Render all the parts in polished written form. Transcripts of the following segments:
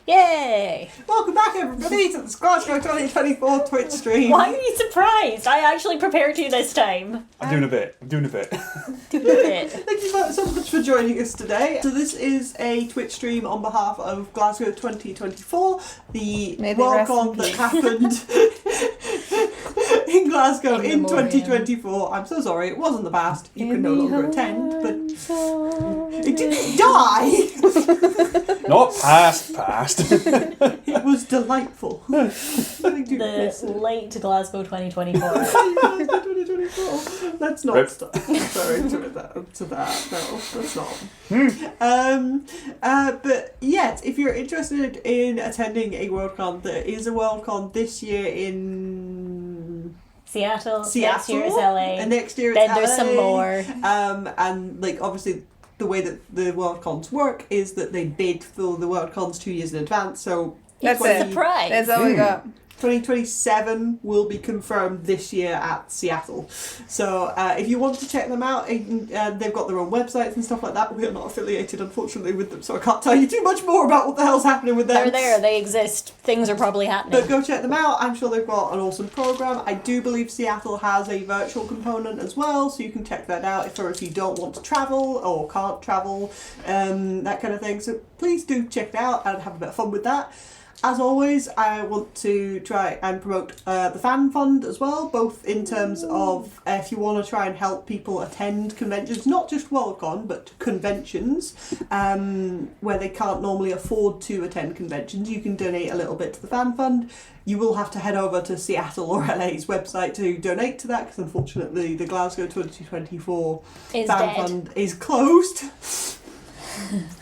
Yay! Welcome back, everybody, to the Glasgow 2024 Twitch stream. Why are you surprised? I actually prepared you this time. I'm doing a bit. Doing a bit. Thank you so much for joining us today. So this is a Twitch stream on behalf of Glasgow 2024, the Worldcon that happened in Glasgow in 2024. I'm so sorry, it was in the past. You can no longer attend, but it didn't die! Not past. It was delightful. The late Glasgow 2024. 2024. Let's not Rip. stop. Sorry to that. No, let's not. But yes, if you're interested in attending a Worldcon, there is a Worldcon this year in Seattle. Next year is LA. And next year then it's there's LA. some more. And like obviously the way that the Worldcons work is that they bid for the Worldcons 2 years in advance. So That's a surprise. That's all we got. 2027 will be confirmed this year at Seattle. So if you want to check them out, they've got their own websites and stuff like that. We are not affiliated, unfortunately, with them, so I can't tell you too much more about what the hell's happening with them. They're there, they exist. Things are probably happening. But go check them out. I'm sure they've got an awesome program. I do believe Seattle has a virtual component as well, so you can check that out if you don't want to travel or can't travel, that kind of thing. So please do check it out and have a bit of fun with that. As always, I want to try and promote the Fan Fund as well, both in terms of if you want to try and help people attend conventions, not just Worldcon, but conventions, where they can't normally afford to attend conventions, you can donate a little bit to the Fan Fund. You will have to head over to Seattle or LA's website to donate to that, because unfortunately the Glasgow 2024 Fan Fund is closed.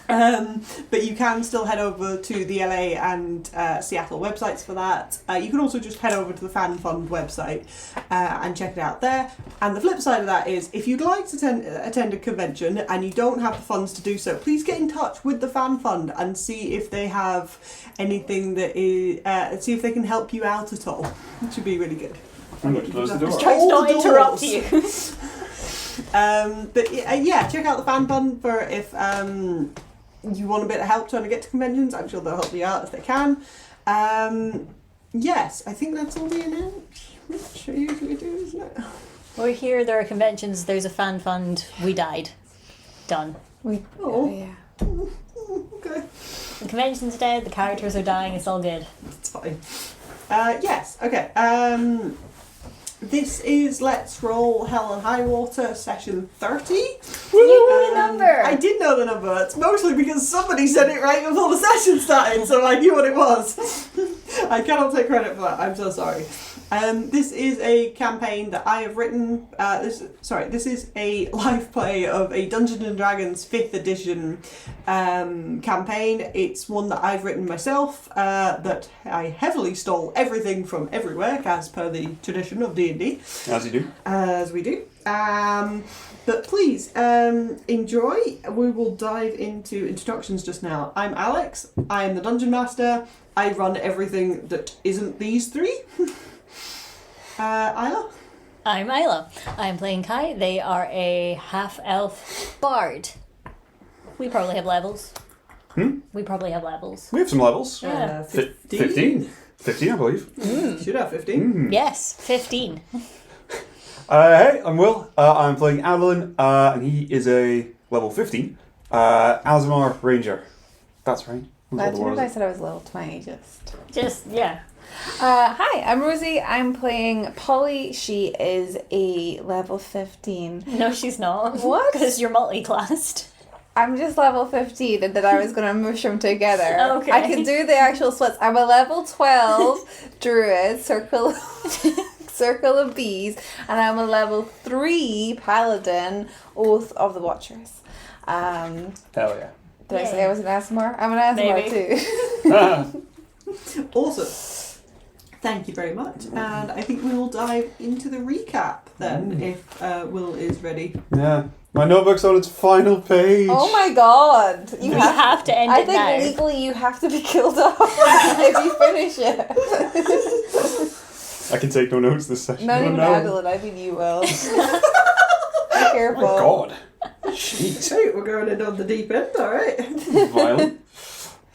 But you can still head over to the LA and Seattle websites for that. You can also just head over to the Fan Fund website and check it out there. And the flip side of that is, if you'd like to attend a convention and you don't have the funds to do so, please get in touch with the Fan Fund and see if they have anything that is, see if they can help you out at all, which would be really good. I'm going to close the door. Just trying to not interrupt you. But yeah, check out the Fan Fund for if you want a bit of help trying to get to conventions. I'm sure they'll help you out if they can. Yes, I think that's all the announcements I usually do, isn't it? We're here, there are conventions, there's a fan fund, we died. Done. Yeah. Okay. The convention's dead, the characters are dying, it's all good. It's fine. Yes, okay. This is Let's Roll Hell and Highwater session 30. You knew the number! I did know the number. It's mostly because somebody said it right before the session started, so I knew what it was. I cannot take credit for that. I'm so sorry. This is a campaign that I have written. This is a live play of a Dungeons and Dragons 5th edition campaign. It's one that I've written myself, that I heavily stole everything from everywhere, as per the tradition of D&D. As you do. As we do. But please, enjoy. We will dive into introductions just now. I'm Alex. I am the Dungeon Master. I run everything that isn't these three. Isla? I'm Isla. I'm playing Kai. They are a half-elf bard. We probably have levels. We probably have levels. We have some levels. Yeah. 15. 15, I believe. Should have 15. Yes, 15. Hey, I'm Will. I'm playing Adolin, and he is a level 15 Aasimar Ranger. That's right. I said I was level 20, Yeah. Hi, I'm Rosie. I'm playing Polly. She is a level 15. No, she's not. What? Because you're multi-classed. I'm just level 15 and then I was going to mush them together. Okay. I can do the actual splits. I'm a level 12 Druid, Circle of Bees, and I'm a level 3 Paladin, Oath of the Watchers. Hell yeah. Did I say I was an Aasimar? I'm an Aasimar too. Awesome. Thank you very much. And I think we will dive into the recap then, if Will is ready. Yeah. My notebook's on its final page. Oh my god. You have to end it now. I think legally you have to be killed off if you finish it. I can take no notes this session. Not even Adolin, I think you will. Be careful. Oh my god. Jeez. Sweet, we're going in on the deep end, alright. Violent.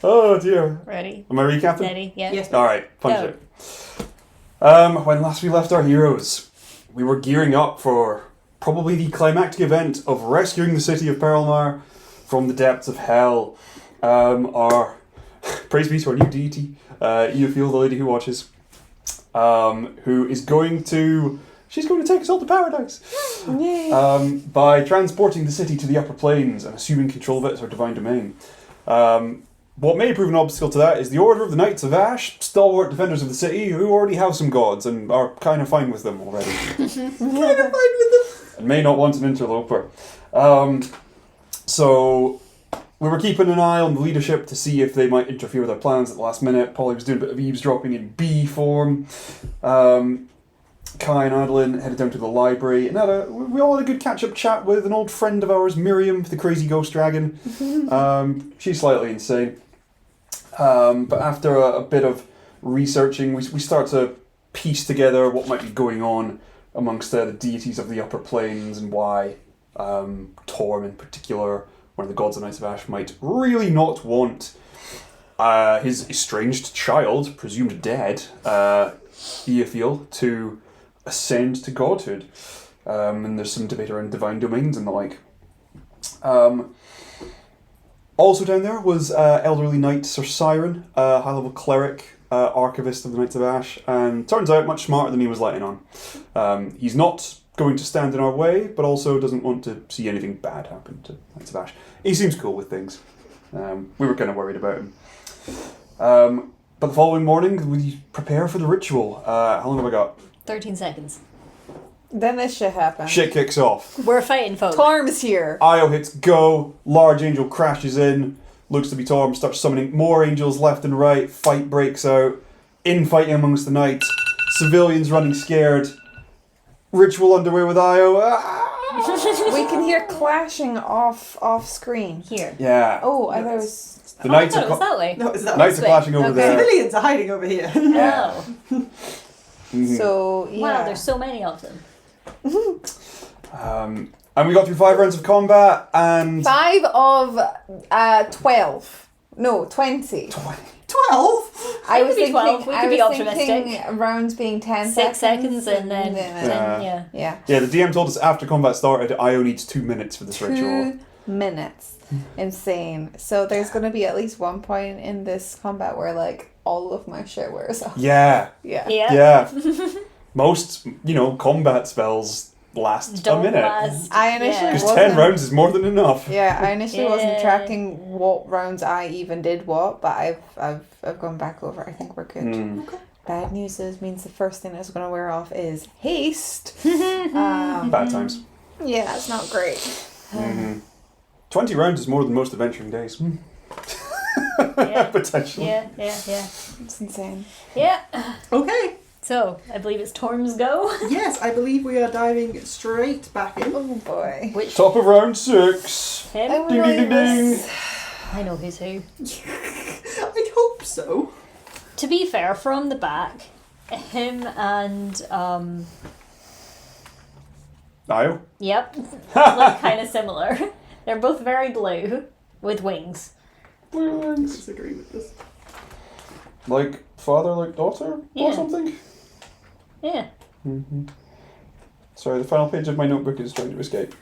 Oh dear. Ready? Am I ready, Captain? Steady? Yeah. Yes. Alright, punch Go. it. When last we left our heroes, we were gearing up for probably the climactic event of rescuing the city of Perelmar from the depths of hell. Our praise be to our new deity, Eofiel, the lady who watches, who is going to... She's going to take us all to paradise. By transporting the city to the upper planes and assuming control of it as her divine domain. What may prove an obstacle to that is the Order of the Knights of Ash, stalwart defenders of the city, who already have some gods and are kind of fine with them already. And may not want an interloper. So we were keeping an eye on the leadership to see if they might interfere with our plans at the last minute. Polly was doing a bit of eavesdropping in bee form. Kai and Adolin headed down to the library and we all had a good catch-up chat with an old friend of ours, Miriam, the crazy ghost dragon. She's slightly insane. But after a bit of researching, we start to piece together what might be going on amongst the deities of the upper planes and why Torm in particular, one of the gods of Knights of Ash, might really not want his estranged child, presumed dead, Eofiel, to ascend to godhood. And there's some debate around divine domains and the like. Also down there was elderly knight Sir Siren, high-level cleric, archivist of the Knights of Ash, and turns out much smarter than he was letting on. He's not going to stand in our way, but also doesn't want to see anything bad happen to Knights of Ash. He seems cool with things. We were kind of worried about him. But the following morning, we prepare for the ritual. How long have I got? 13 seconds. Then this shit happens. Shit kicks off. We're fighting, folks. Torm's here. Io hits go, large angel crashes in, looks to be Torm, starts summoning more angels left and right, fight breaks out, infighting amongst the knights, civilians running scared, ritual underway with Io. We can hear clashing off screen. Here. Yeah. Oh, I thought it was... The I knights thought are it was that way. No, is that knights are clashing over Okay. there. Civilians are hiding over here. Oh. Mhm. So, yeah. Wow, there's so many of them. And we got through 5 rounds of combat and 5 of 12. No, 20. 12? I It was could be thinking, 12. We I could be was optimistic. thinking rounds being 10 6 seconds and then 10, Yeah. yeah. yeah, the DM told us after combat started, Io needs 2 minutes for this ritual. 2 minutes. Insane. So there's going to be at least one point in this combat where like all of my shit wears off. Yeah. Yeah. Yeah. Yeah. Most, combat spells last Don't a minute. last. I initially Because wasn't... 10 rounds is more than enough. Yeah, I initially wasn't Yeah. tracking what rounds I even did what, but I've gone back over. I think we're good. Mm. Bad news means the first thing that's going to wear off is haste. Bad times. Yeah, it's not great. Mm-hmm. 20 rounds is more than most adventuring days. Yeah. Potentially. Yeah. It's insane. Yeah. Okay. So, I believe it's Torm's go. Yes, I believe we are diving straight back in. Oh boy. Which Top of round 6. him? I Ding, ding, ding, ding. I know who's who. I'd hope so. To be fair, from the back, him and Io? yep, look kind of similar. They're both very blue with wings. I disagree with this. Like father, like daughter? Yeah. Or something? Yeah. Mm-hmm. Sorry, the final page of my notebook is trying to escape.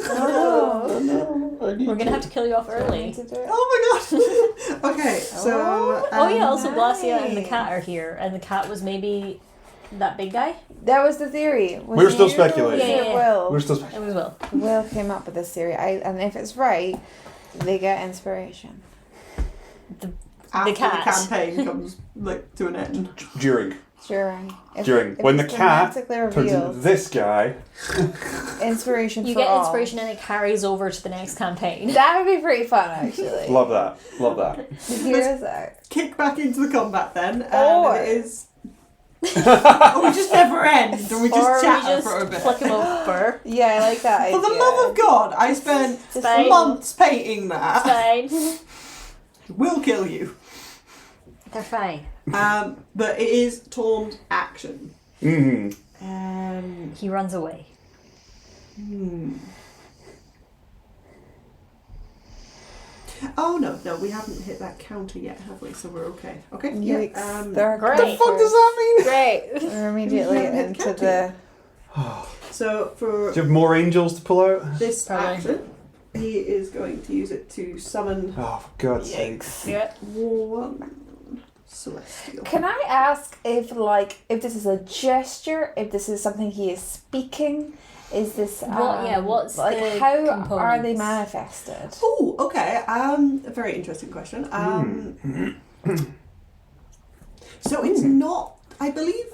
Oh. No, I need We're gonna have to kill you off early. Oh my god! Okay, so. Oh yeah, also Glacia and the nice. cat are here, and the cat was maybe that big guy. That was the theory. Was We're still you speculating. or Yeah, yeah, Will? We're still It was Will. Will came up with this theory, and if it's right, they get inspiration. After the cat. campaign comes to an end. during. During. When the it's cat dramatically turns into revealed, this guy. inspiration You for get all. inspiration and it carries over to the next campaign. That would be pretty fun, actually. Love that. Love that. The hero's act. Kick back into the combat then, and Or- it is. Oh, we just never end, and we Or just we chat just for a bit. flick him over. Yeah, I like that idea. For the love of God, I spent Fine. months painting that. Fine. Will kill you. They're fine. But it is Torm's action. Mm-hmm. He runs away. Oh no, we haven't hit that counter yet, have we? So we're okay. Okay. Yikes. Yeah. They're Great. What the fuck does that mean? Great. We're immediately Yeah, into can't the. So for Do you have more angels to pull out? this Probably. action, he is going to use it to summon Oh, for God's sake. Yeah. one celestial. Can I ask if this is a gesture, if this is something he is speaking? Is this what's like the how are components? they manifested? Oh, okay. A very interesting question. So it's not. I believe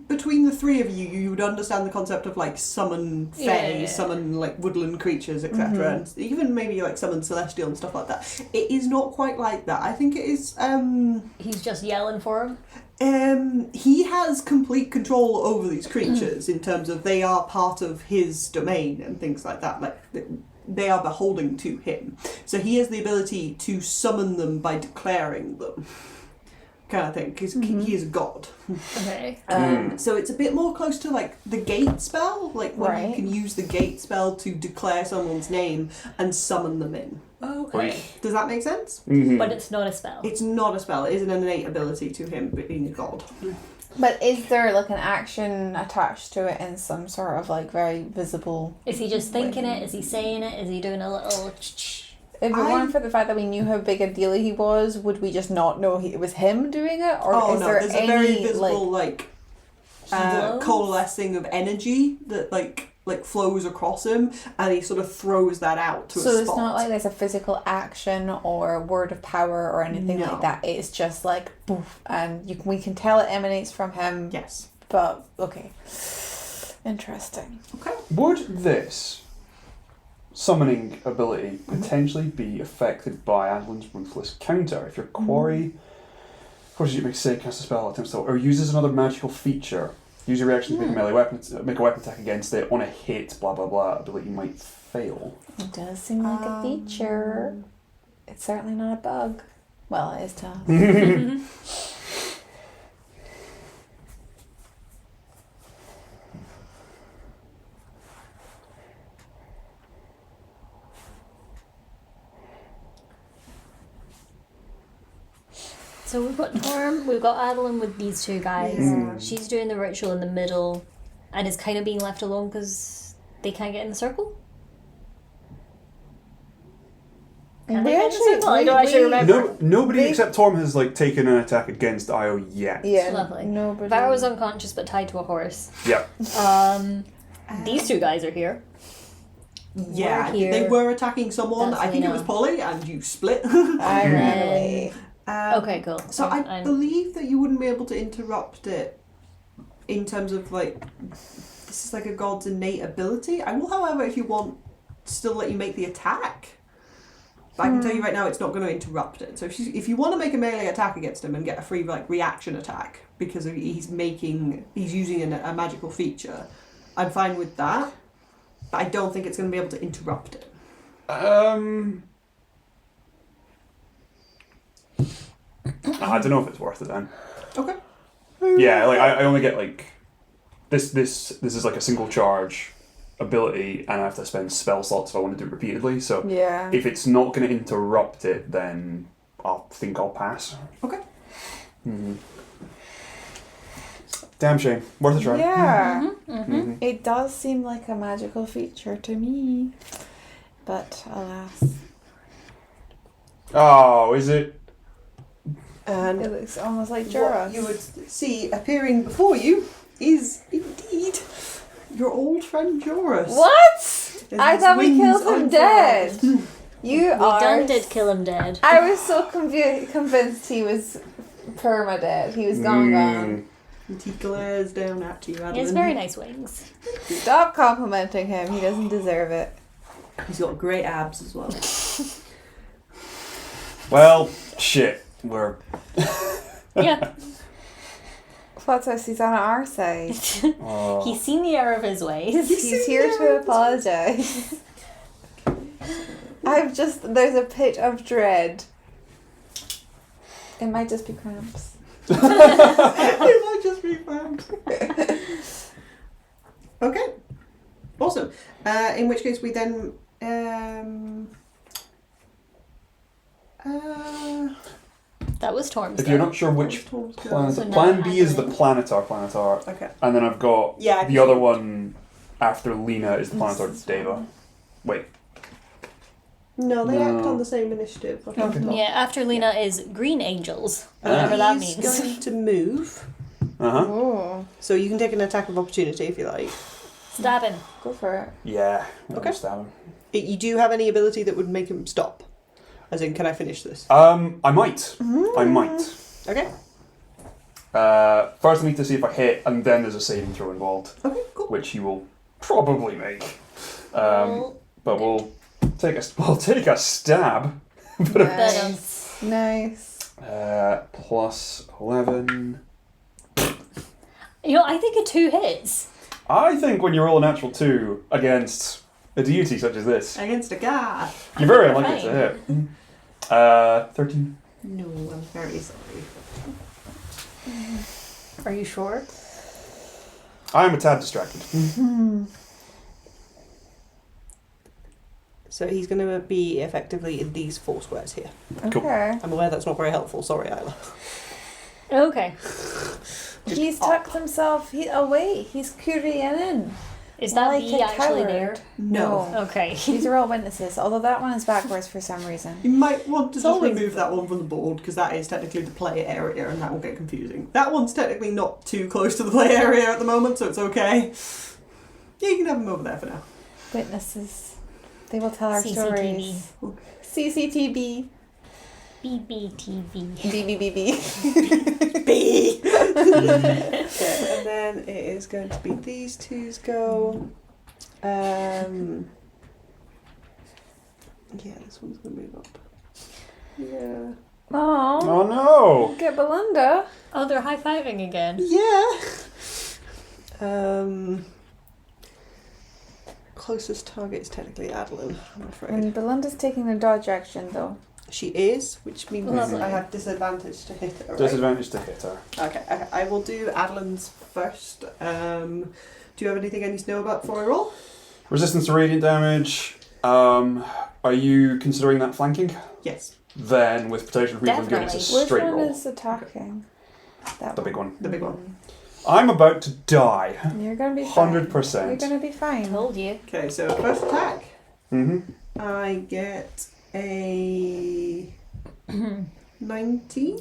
between the three of you, you would understand the concept of like summon fae, Yeah. summon like woodland creatures, etc., and even maybe like summon celestial and stuff like that. It is not quite like that. I think it is. He's just yelling for him. He has complete control over these creatures in terms of they are part of his domain and things like that. Like they are beholden to him. So he has the ability to summon them by declaring them, kind of thing. Because he is a god. Okay. So it's a bit more close to like the gate spell, like when you Right. can use the gate spell to declare someone's name and summon them in. Okay. Does that make sense? Mm-hmm. But it's not a spell. It's not a spell. It is an innate ability to him being a god. But is there like an action attached to it in some sort of like very visible? Is he just thinking it? Is he saying it? Is he doing a little... If it weren't for the fact that we knew how big a deal he was, would we just not know it was him doing it? Or is there there's any a very visible like Glows? coalescing of energy that like flows across him, and he sort of throws that out to a so spot. it's not like there's a physical action or word of power or anything No. like that. It's just like poof, and we can tell it emanates from him. Yes. But okay, interesting. Okay. Would this summoning ability potentially be affected by Adolin's Ruthless Counter? If your quarry forces you to make say cast a spell attempt so, or uses another magical feature, use your reaction to make a melee weapon, make a weapon attack against it on a hit, blah blah blah, ability might fail. It does seem like a feature. It's certainly not a bug. Well, it is to us. So we've got Torm, we've got Adolin with these two guys. Yeah. She's doing the ritual in the middle and is kind of being left alone because they can't get in the circle. Can they get in the circle? I don't actually remember. Nobody except Torm has like taken an attack against Io yet. Yeah, Lovely. nobody. Varro was unconscious but tied to a horse. Yeah. These two guys are here. Yeah, We're here. they were attacking someone. That's I what think we it was know. Polly, and you split. Irony. Okay, cool. So I I'm- believe that you wouldn't be able to interrupt it in terms of like this is like a god's innate ability. I will, however, if you want, still let you make the attack. But I can tell you right now, it's not going to interrupt it. So if you want to make a melee attack against him and get a free like reaction attack because he's using a magical feature, I'm fine with that. But I don't think it's going to be able to interrupt it. I don't know if it's worth it then. Okay. Yeah, like I only get like this is like a single charge ability, and I have to spend spell slots if I want to do it repeatedly. So Yeah. if it's not going to interrupt it, then I'll pass. Okay. Damn shame. Worth a try. Yeah. Mm-hmm. It does seem like a magical feature to me. But alas. Oh, is it? And It looks almost like what Jorah. you would see appearing before you is indeed your old friend Joris. What? His I thought we wings killed him unfurled. dead. You We are. done did kill him dead. I was so convinced he was perma dead. He was gone. And he glares down at you, Adolin. He has very nice wings. Stop complimenting him. He doesn't deserve it. He's got great abs as well. Well, shit. We're Yeah. What's us? He's on our side. He's seen the error of his ways. He's here to apologise. There's a pit of dread. It might just be cramps. It might just be found. Okay. Awesome. In which case we then That was Torm's. If you're not sure which Storm's go. planet, So now Plan B is the Adolin. Planetar, Okay. and then I've got Yeah, the other one after Lena is the Planetar Deva. Wait, No, they No. act on the same initiative. Okay. Yeah, after Lena is Green Angels. Whatever that He's means. going to move, Oh, so you can take an attack of opportunity if you like. Stab him. go for it. yeah, Okay. I'll stab him. You do have any ability that would make him stop? As in, can I finish this? I might. I might. Okay. First, I need to see if I hit, and then there's a saving throw involved, Okay, cool. which he will probably make. Well, But we'll take a stab. Nice. Nice. Plus 11. you know, I think a 2 hits. I think when you roll a natural 2 against a deity such as this, Against a god. you're very you're unlikely to fine. hit. 13. No, I'm very sorry. Are you sure? I'm a tad distracted. So he's going to be effectively in these 4 squares here. Cool. Okay. I'm aware that's not very helpful. Sorry, Isla. Okay. He's tucked himself away. He's Kurienin. Is that Like bee a actually coward. there? No. Okay. These are all witnesses, although that one is backwards for some reason. You might want to It's just always- remove that one from the board because that is technically the play area and that will get confusing. That one's technically not too close to the play area at the moment, so it's okay. Yeah, you can have them over there for now. Witnesses. They will tell our CCTV. stories. CCTV. BBTV. BBBB. B. Okay, and then it is going to be these twos go. Yeah, this one's going to move up. Yeah. Oh. Oh no! Get Belinda. Oh, they're high-fiving again. Yeah. Closest target is technically Adolin, I'm afraid. And Belinda's taking the dodge action though. She is, which means Lovely. I have disadvantage to hit her. Right? Disadvantage to hit her. Okay, I will do Adolin's first. Do you have anything I need to know about before I roll? Resistance to radiant damage. Are you considering that flanking? Yes, Then, with protection from evil, good, it's a Definitely. Which straight one roll. is attacking? That The big one. the big one. I'm about to die. You're gonna be fine. 100%. You're gonna be fine. Told you. Okay, so first attack, Mm-hmm. I get a 19.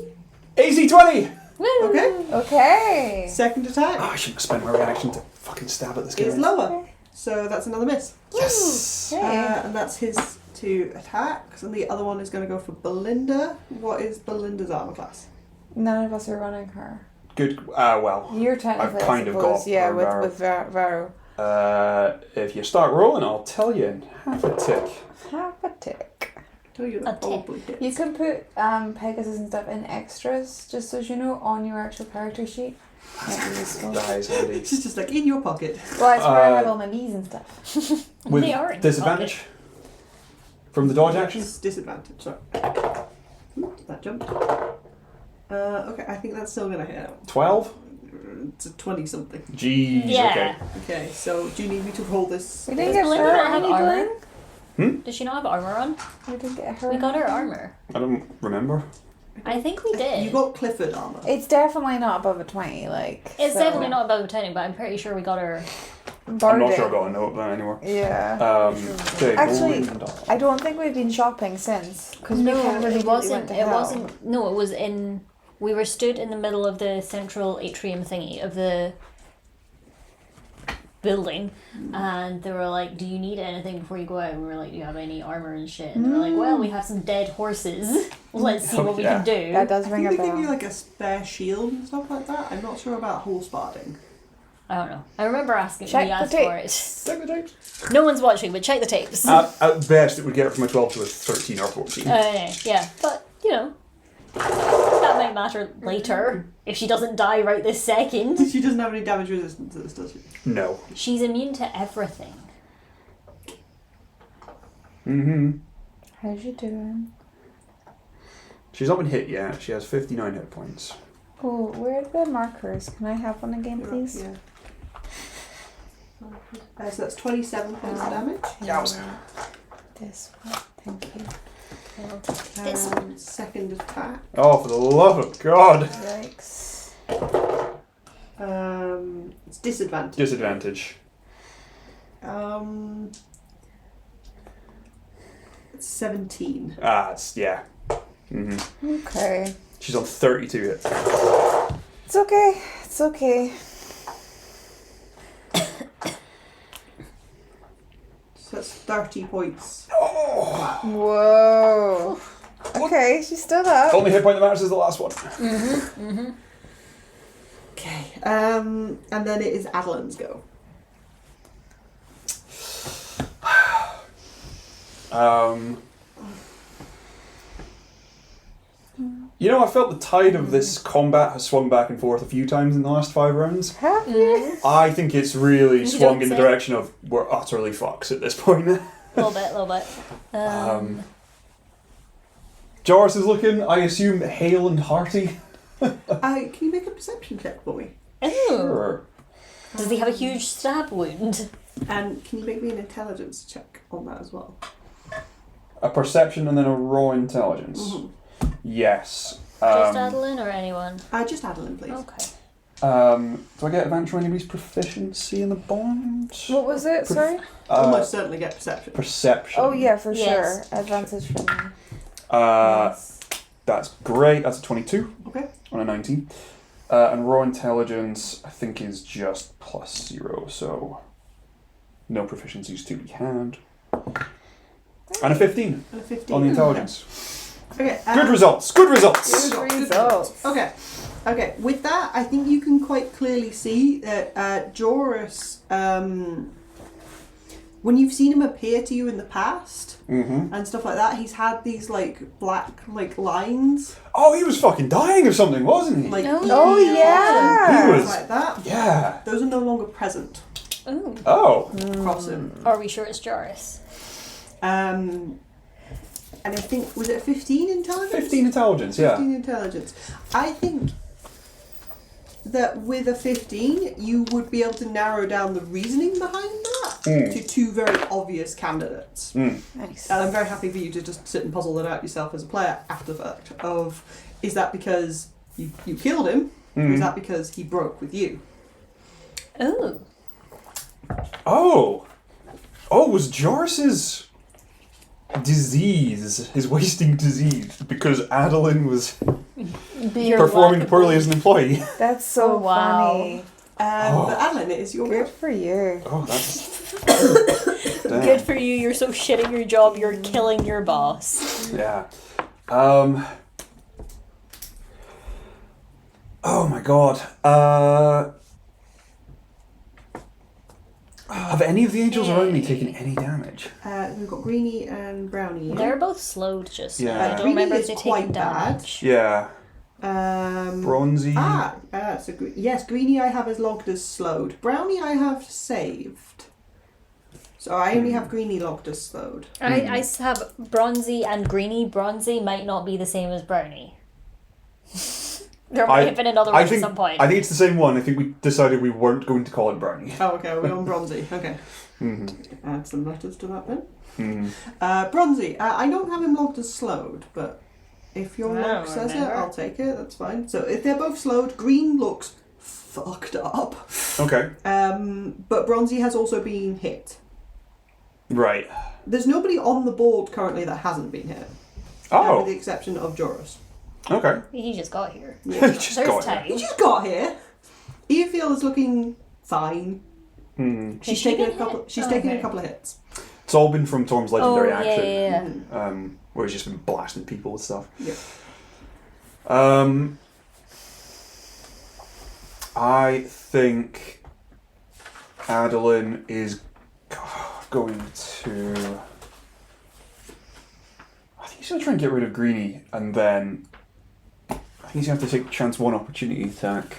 AC 20! Woo! Okay. Okay. Second attack Oh, I shouldn't have spent my reaction to fucking stab at this guy. is lower, so that's another miss. Yes! Okay. And that's his 2 attacks, and the other one is going to go for Belinda. What is Belinda's armor class? None of us are running her. Good. Well. You're technically, I've kind I of suppose, got yeah, her with Varo. If you start rolling, I'll tell you in half a tick. Half a tick. Tell you A that probably hits. You can put Pegasus and stuff in extras, just so you know, on your actual character sheet. Might be useful. That is handy. She's just like in your pocket. Well, that's where I have all my bees and stuff. With They are in disadvantage? From the dodge action? It's disadvantage, sorry. That jumped. Okay, I think that's still going to hit. 12? It's a 20 something. Jeez, Yeah. Okay, so do you need me to roll this? We didn't Does get Belinda her not have any armor? bling. Does she not have armor on? We didn't get her. We got her any armor. I don't remember. I think we did. You got Clifford armor. It's definitely not above a 20, like. It's so. definitely not above 10, but I'm pretty sure we got her. I'm not Bardic. sure I got a note of that anymore. Yeah. Okay, Actually, rolling dodge. I don't think we've been shopping since. Because we No, kind of it immediately wasn't. went to It hell. wasn't. No, it was in. We were stood in the middle of the central atrium thingy of the building, and they were like, "Do you need anything before you go out?" And we were like, "Do you have any armor and shit?" And they were like, "Well, we have some dead horses. Let's see what we yeah. can do." That does I ring think a they give you bell. like a spare shield and stuff like that. I'm not sure about horse barding. I don't know. I remember asking. Check we the asked for it. Check the tapes. No one's watching, but check the tapes. At best, it would get it from a 12 to a 13 or 14. Yeah, but you know, that might matter later if she doesn't die right this second. She doesn't have any damage resistance to this, does she? No. She's immune to everything. Mm-hmm. How's you doing? She's not been hit yet. She has 59 hit points. Oh, where are the markers? Can I have one again, please? Yeah. So that's 27 points of damage. Yowza. This one. Thank you. I'll take this. Second attack. Oh, for the love of God. Yikes. It's disadvantage. Disadvantage. It's 17. Yeah. Mm-hmm. Okay. She's on 32 hits. It's okay. It's okay. So that's 30 points. Whoa. Okay, she's still up. Only hit point that matters is the last one. Okay. And then it is Adolin's go. You know, I felt the tide of this combat has swung back and forth a few times in the last 5 rounds. Have you? I think it's really You swung don't in the say. direction of we're utterly fucks at this point. A little bit. Joris is looking, I assume, hale and hearty. Can you make a perception check for me? Ooh. Sure. Does he have a huge stab wound? And can you make me an intelligence check on that as well? A perception and then a raw intelligence. Mm-hmm. Yes. Just Adolin or anyone? Just Adolin, please. Okay. Do I get advantage on anybody's proficiency in the bond? What was it? Sorry? Almost certainly get perception. Perception. Oh, yeah, for Yes. sure. Advantage for me. Yes. That's great. That's a 22 Okay. on a 19. And raw intelligence, I think, is just +0, so no proficiencies to be had. And a 15 And a 15. on the intelligence. Okay. Good results. Good results. Good results. Okay. Okay. With that, I think you can quite clearly see that Joris, when you've seen him appear to you in the past Mm-hmm. and stuff like that, he's had these like black lines. Oh, he was fucking dying of something, wasn't he? Like Oh, yeah. He was- like that. Yeah. Those are no longer present Ooh. Oh. across him. Are we sure it's Joris? And I think, was it a 15 intelligence? 15 intelligence, yeah. 15 intelligence. I think that with a 15, you would be able to narrow down the reasoning behind that to 2 very obvious candidates. Nice. And I'm very happy for you to just sit and puzzle that out yourself as a player after the fact of, is that because you killed him, or is that because he broke with you? Ooh. Oh. Oh, was Joris's disease, his wasting disease, because Adolin was You're performing likable. poorly as an employee? That's so Oh, wow. funny. But Adolin, it is your Good go. for you. Oh, that's... Damn. Good for you. You're so shit at your job. You're killing your boss. Yeah. Oh my god. Have any of the angels around me taken any damage? We've got Greenie and Brownie. They're both slowed just Yeah. now. I don't Greenie remember if is they're quite taking bad. damage. Yeah. Bronzy. Bronzy. So yes, Greenie I have as logged as slowed. Brownie I have saved. So I only have Greenie logged as slowed. I have Bronzy and Greenie. Bronzy might not be the same as Brownie. There might have been another one at some point. I think it's the same one. I think we decided we weren't going to call it Brownie. Oh, okay, we're on Bronzy. Okay. Mm-hmm. Add some letters to that then. Mm-hmm. Bronzy, I don't have him logged as slowed, but if your I don't log says it, remember. I'll take it. That's fine. So if they're both slowed, Green looks fucked up. Okay. But Bronzy has also been hit. Right. There's nobody on the board currently that hasn't been hit. Oh. With the exception of Joris. Okay. He just got here. Just There's got time. He just got here. Earfield is looking fine. it. She's she taken a been couple. hit? She's Oh, taken okay. a couple of hits. It's all been from Torm's legendary Oh, action. yeah. Where he's just been blasting people with stuff. Yeah. I think Adolin is going to... I think he's going to try and get rid of Greenie, and then I think he's going to have to take chance 1 opportunity attack,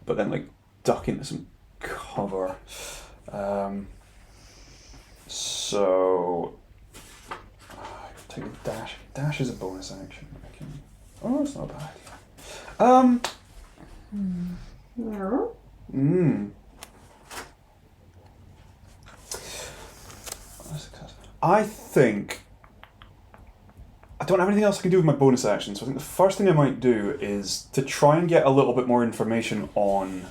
but then duck into some cover. So take a dash. Dash is a bonus action. I can... Oh, it's not a bad idea. I think I don't have anything else I can do with my bonus action, so I think the first thing I might do is to try and get a little bit more information on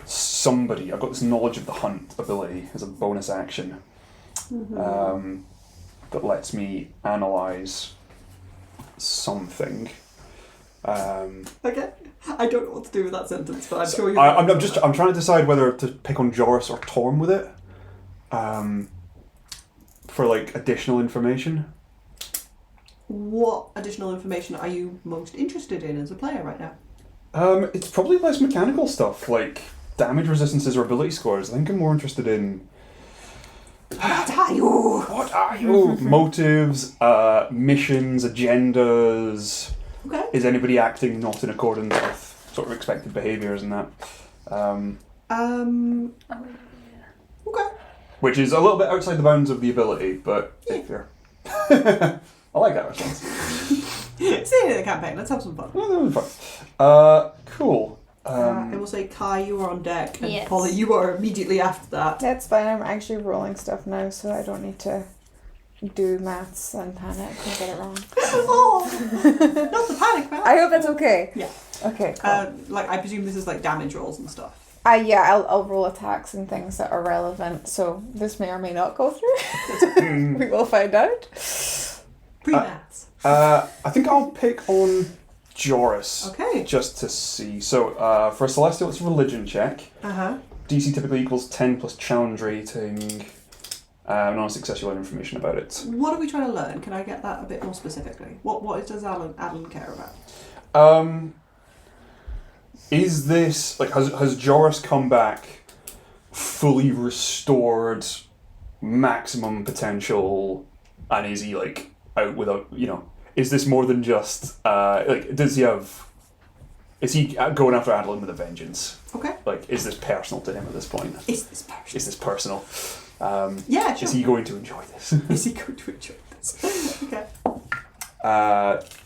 somebody. I've got this knowledge of the hunt ability as a bonus action that lets me analyse something. Okay. I don't know what to do with that sentence, but I'm sure you're. I'm trying to decide whether to pick on Joris or Torm with it, for like additional information. What additional information are you most interested in as a player right now? It's probably less mechanical stuff, like damage resistances or ability scores. I think I'm more interested in What are you? what are you? Motives, missions, agendas. Okay. Is anybody acting not in accordance with sort of expected behaviours and that? Okay. Which is a little bit outside the bounds of the ability, but if you're... I like that response. See you in the campaign. Let's have some fun. Yeah, that was fun. Cool. I will say, Kai, you are on deck, and Yes. Polly, you are immediately after that. That's fine. I'm actually rolling stuff now, so I don't need to do maths and panic and get it wrong. Oh, not the panic, man. I hope that's okay. Yeah. Okay, cool. I presume this is like damage rolls and stuff. Yeah, I'll roll attacks and things that are relevant, so this may or may not go through. We will find out. Pre-maths. I think I'll pick on Joris. Okay. Just to see. So, for a Celestial, it's a religion check. DC typically equals 10 plus challenge rating. Non-success, you'll learn information about it. What are we trying to learn? Can I get that a bit more specifically? What does Adolin care about? Is this, like, has Joris come back fully restored, maximum potential, and is he, like, out without, is this more than just, is he going after Adolin with a vengeance? Okay. Like, is this personal to him at this point? Is this personal? Is this personal? Yeah, sure. Is he going to enjoy this? Is he going to enjoy this? Okay.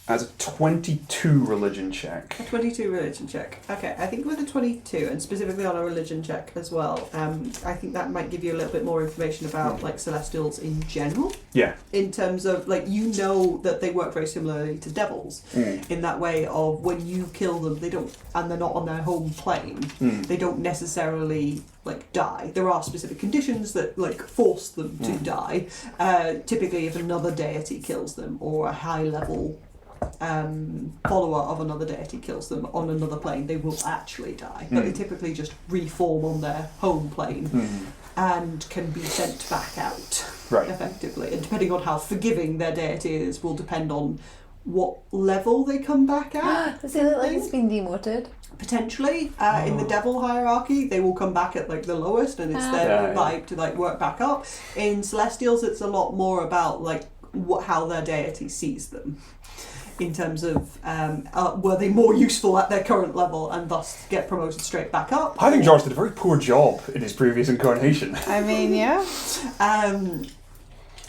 As a 22 religion check. A 22 religion check. Okay, I think with a 22, and specifically on a religion check as well, I think that might give you a little bit more information about like Celestials in general. Yeah. In terms of, like, that they work very similarly to devils in that way of when you kill them, they don't, and they're not on their home plane, they don't necessarily like die. There are specific conditions that like force them to die. Typically, if another deity kills them or a high level follower of another deity kills them on another plane, they will actually die. But they typically just reform on their home plane and can be sent back out, right, effectively. And depending on how forgiving their deity is will depend on what level they come back at. Does it look like it's been demoted? Potentially. In the devil hierarchy, they will come back at like the lowest, and it's their vibe to like work back up. In Celestials, it's a lot more about like how their deity sees them. In terms of were they more useful at their current level and thus get promoted straight back up? I think Joris did a very poor job in his previous incarnation. I mean, yeah.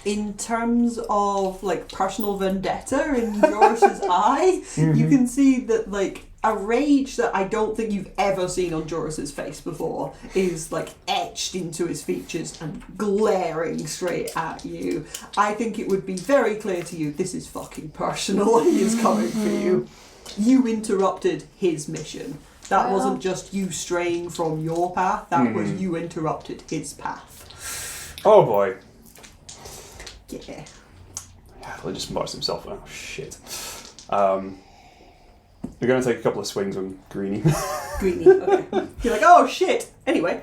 In terms of like personal vendetta in Joris's eye, you can see that like a rage that I don't think you've ever seen on Joris's face before is like etched into his features and glaring straight at you. I think it would be very clear to you this is fucking personal. He is coming for you. You interrupted his mission. That wasn't just you straying from your path, that was you interrupted his path. Oh boy. Yeah. He just mutters himself. Oh shit. We're going to take a couple of swings on Greenie. Greenie, okay. You're like, oh shit! Anyway.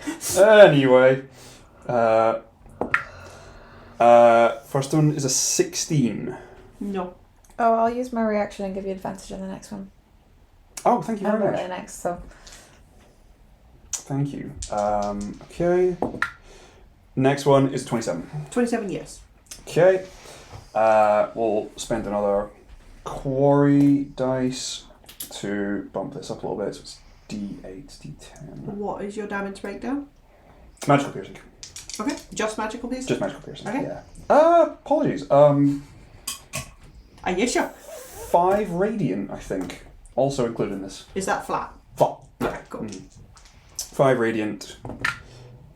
First one is a 16. No. Oh, I'll use my reaction and give you advantage on the next one. Oh, thank you very much. The next, so. Thank you. Okay. Next one is 27. 27, yes. Okay. We'll spend another quarry dice to bump this up a little bit. So it's D8, D10. What is your damage breakdown? Magical piercing. Okay, just magical piercing? Just magical piercing. Okay. Yeah. Apologies. Are you sure? 5 radiant, I think, also included in this. Is that flat? Flat. Okay, cool. 5 radiant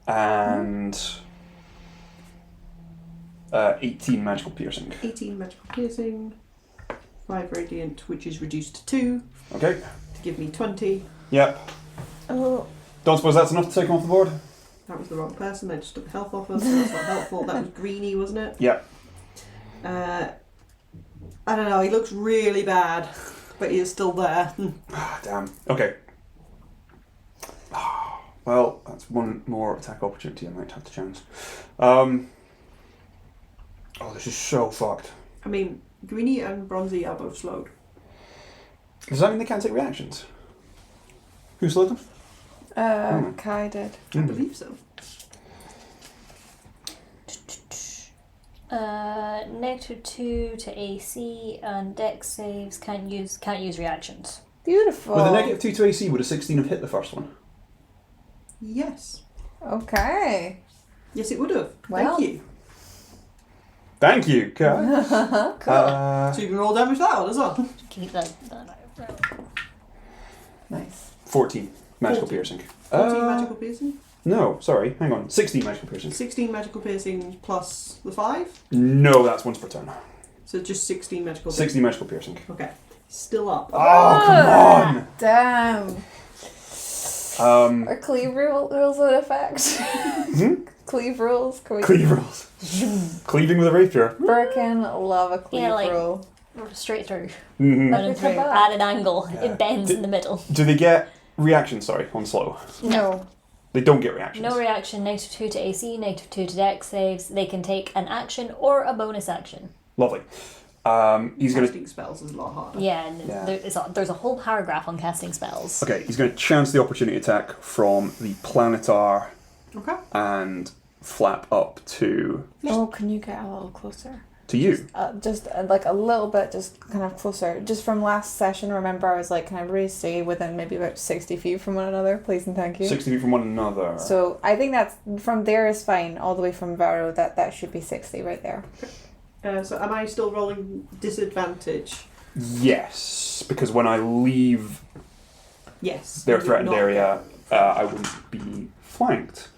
and 18 magical piercing. 18 magical piercing. 5 radiant, which is reduced to 2 Okay. to give me 20. Yep. Oh. Don't suppose that's enough to take him off the board? That was the wrong person. I just took health off us, so that's not helpful. That was Greenie, wasn't it? Yep. I don't know. He looks really bad, but he is still there. Ah, damn. Okay. Well, that's one more attack opportunity I might have to chance. Oh, this is so fucked. I mean, Greenie and Bronzy are both slowed. Does that mean they can't take reactions? Who slowed them? Kai did. I believe so. -2 to AC and Dex saves can't use reactions. Beautiful. With a -2 to AC, would a 16 have hit the first one? Yes. Okay. Yes, it would have. Well. Thank you. Thank you, Kai. Cool. So you can roll damage that one as well. Keep that. Nice. 14 magical 14. piercing. 14 magical piercing. No, sorry, hang on. 16 magical piercing. 16 magical piercing plus the 5. No, that's once per turn. So just 16 magical piercing. 60 magical piercing. Okay. Still up. Oh, come on! Damn. Are cleave rules in effect? Cleave rules? Can we Cleave rolls. Cleaving with a rapier. Birkin love a cleave Yeah, like- rule. Straight through. Mhm. Running Like a through. kebab. At an angle. Yeah. It bends in the middle. Do they get reactions, sorry, on slow? No. They don't get reactions. No reaction, -2 to AC, -2 to Dex saves. They can take an action or a bonus action. Lovely. He's going to... Casting spells is a lot harder. Yeah, and Yeah. there's a whole paragraph on casting spells. Okay, he's going to chance the opportunity attack from the Planetar Okay. and flap up to Oh, can you get a little closer? you. Just like a little bit, just kind of closer. Just from last session, remember I was like, can everybody stay within maybe about 60 feet from one another, please and thank you. 60 feet from one another. So I think that's, from there is fine, all the way from Varo, that should be 60 right there. So am I still rolling disadvantage? Yes, because when I leave Yes. their You would threatened not area, I wouldn't be flanked.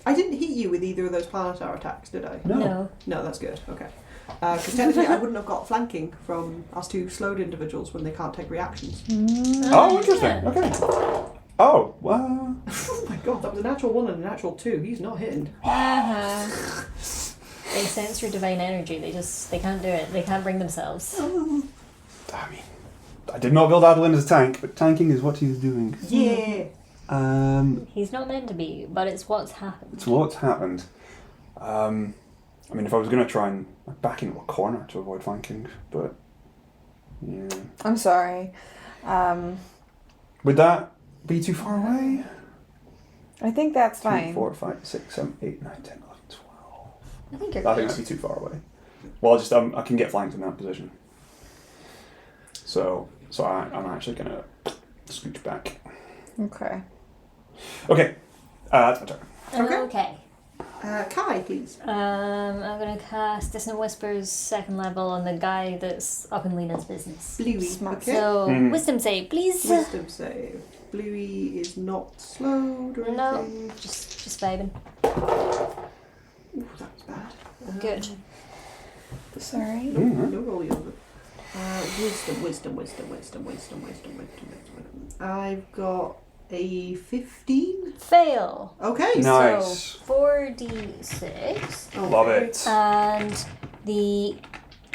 I didn't hit you with either of those Planetar attacks, did I? No. No, that's good. Okay. Because technically I wouldn't have got flanking from us two slowed individuals when they can't take reactions. Oh, interesting. Okay. Oh, well... Oh my god, that was a natural 1 and a natural 2. He's not hitting. Uh-huh. They sense your divine energy. They can't do it. They can't bring themselves. I mean, I did not build Adolin as a tank, but tanking is what he's doing. Yeah. He's not meant to be, but it's what's happened. It's what's happened. I mean, if I was going to try and back into a corner to avoid flanking, but yeah. I'm sorry. Would that be too far away? I think that's 3, fine. 4, 5, 6, 7, 8, 9, 10, 11, 12. I think you're I think good. that'd be too far away. Well, I can get flanked in that position. So I'm actually going to scooch back. Okay. Okay, that's my turn. Okay. Kai, please. I'm gonna cast Dissonant Whispers 2nd level on the guy that's up in Lena's business. Bluey. Smart. Okay. So wisdom save, please. Wisdom save. Bluey is not slowed or No, anything. just vibing. Ooh, that was bad. Good. Sorry. No roll the other. Wisdom. I've got a 15. Fail. Okay. Nice. So 4d6, Love Okay. it. and the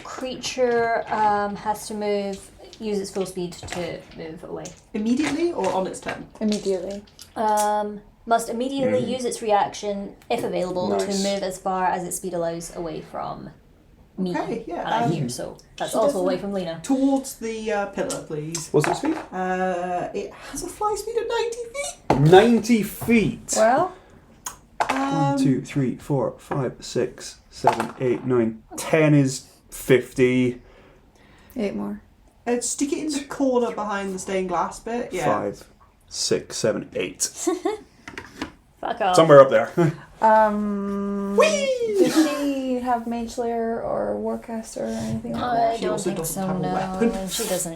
creature has to use its full speed to move away. Immediately or on its turn? Immediately. Must immediately use its reaction, if available, Nice. to move as far as its speed allows away from me. Okay, yeah, And I'm here, so that's she also doesn't- away from Lena. Towards the pillar, please. What's its speed? It has a fly speed of 90 feet. 90 feet! Well, 1, 2, 3, 4, 5, 6, 7, 8, 9, 10 is 50. 8 more. Stick it in the corner behind the stained glass bit. Yeah. 5, 6, 7, 8. Fuck off. Somewhere up there. Did she have Mage Slayer or Warcaster or anything like that? I She don't also think doesn't so, have a no. weapon.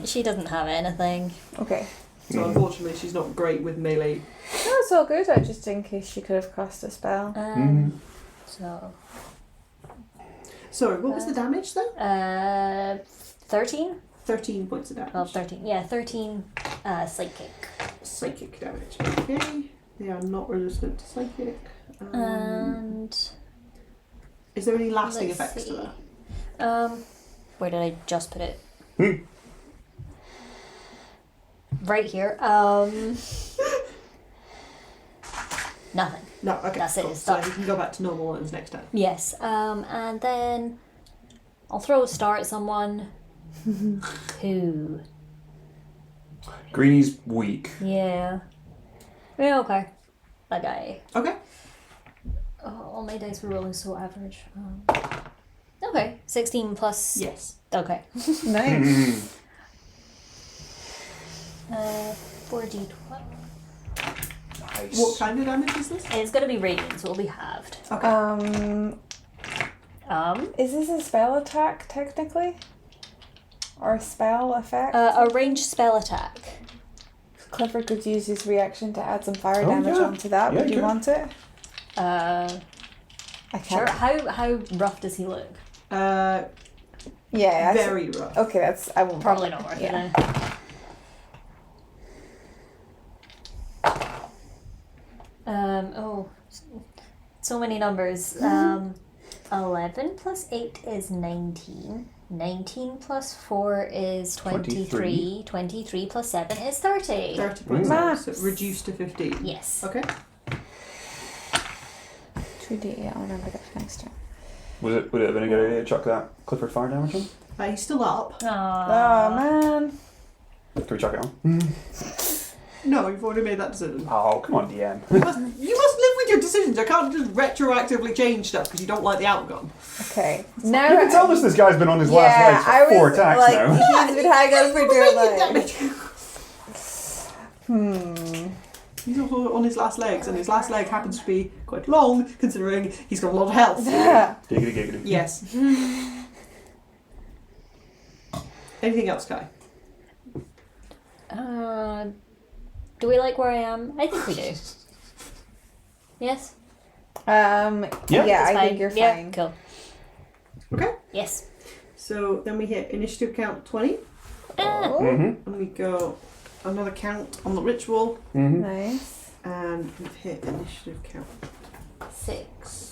She doesn't have anything. Okay. So unfortunately, she's not great with melee. No, it's all good. Just in case she could have cast a spell. So Sorry, what was the damage then? 13? 13 points of damage. Well, 13. Yeah, 13 psychic. Psychic damage. Okay. They are not resistant to psychic. And Is there any lasting let's effects see. to that? Where did I just put it? Hmm. Right here. Nothing. No, okay. That's it, cool. it's So done. you can go back to normal ones next time. Yes. And then I'll throw a star at someone who. Greenie's weak. Yeah. Yeah. Okay. That guy. Okay. Oh, all my dice were rolling so average. Okay. 16 plus. Yes. Okay. Nice. 4d12. Nice. What kind of damage is this? It's gonna be radiant, so it'll be halved. Okay. Is this a spell attack technically? Or a spell effect? A ranged spell attack. Clifford could use his reaction to add some fire Oh, damage yeah. onto that. Yeah, Would he you could. want it? I I sure. can't. How rough does he look? Yeah. that's- Very rough. Okay, that's I won't. Probably not worth it then. So many numbers. 11 plus 8 is 19. 19 plus 4 is 23. 23 plus 7 is 30. 30 points. Maths. So reduced to 15. Yes. Okay. 2d8. I'll remember that for next time. Would it have been a good idea to chuck that Clifford fire damage on? He's still up. Oh man. Can we chuck it on? No, you've already made that decision. Oh, come on, DM. You must live with your decisions. I can't just retroactively change stuff because you don't like the outcome. Okay. Now You can tell us this guy's been on his last legs for 4 attacks like, now. He's been hanging on for dear life. He's also on his last legs, and his last leg happens to be quite long, considering he's got a lot of health. Giggity giggity. Yes. Anything else, Kai? Do we like where I am? I think we do. Yes? Yeah, Yeah, I It's think you're Yeah, fine. cool. Okay. Yes. So then we hit initiative count 20, Ah. Mm-hmm. and we go another count on the ritual, Mm-hmm. Nice. and we've hit initiative count 6.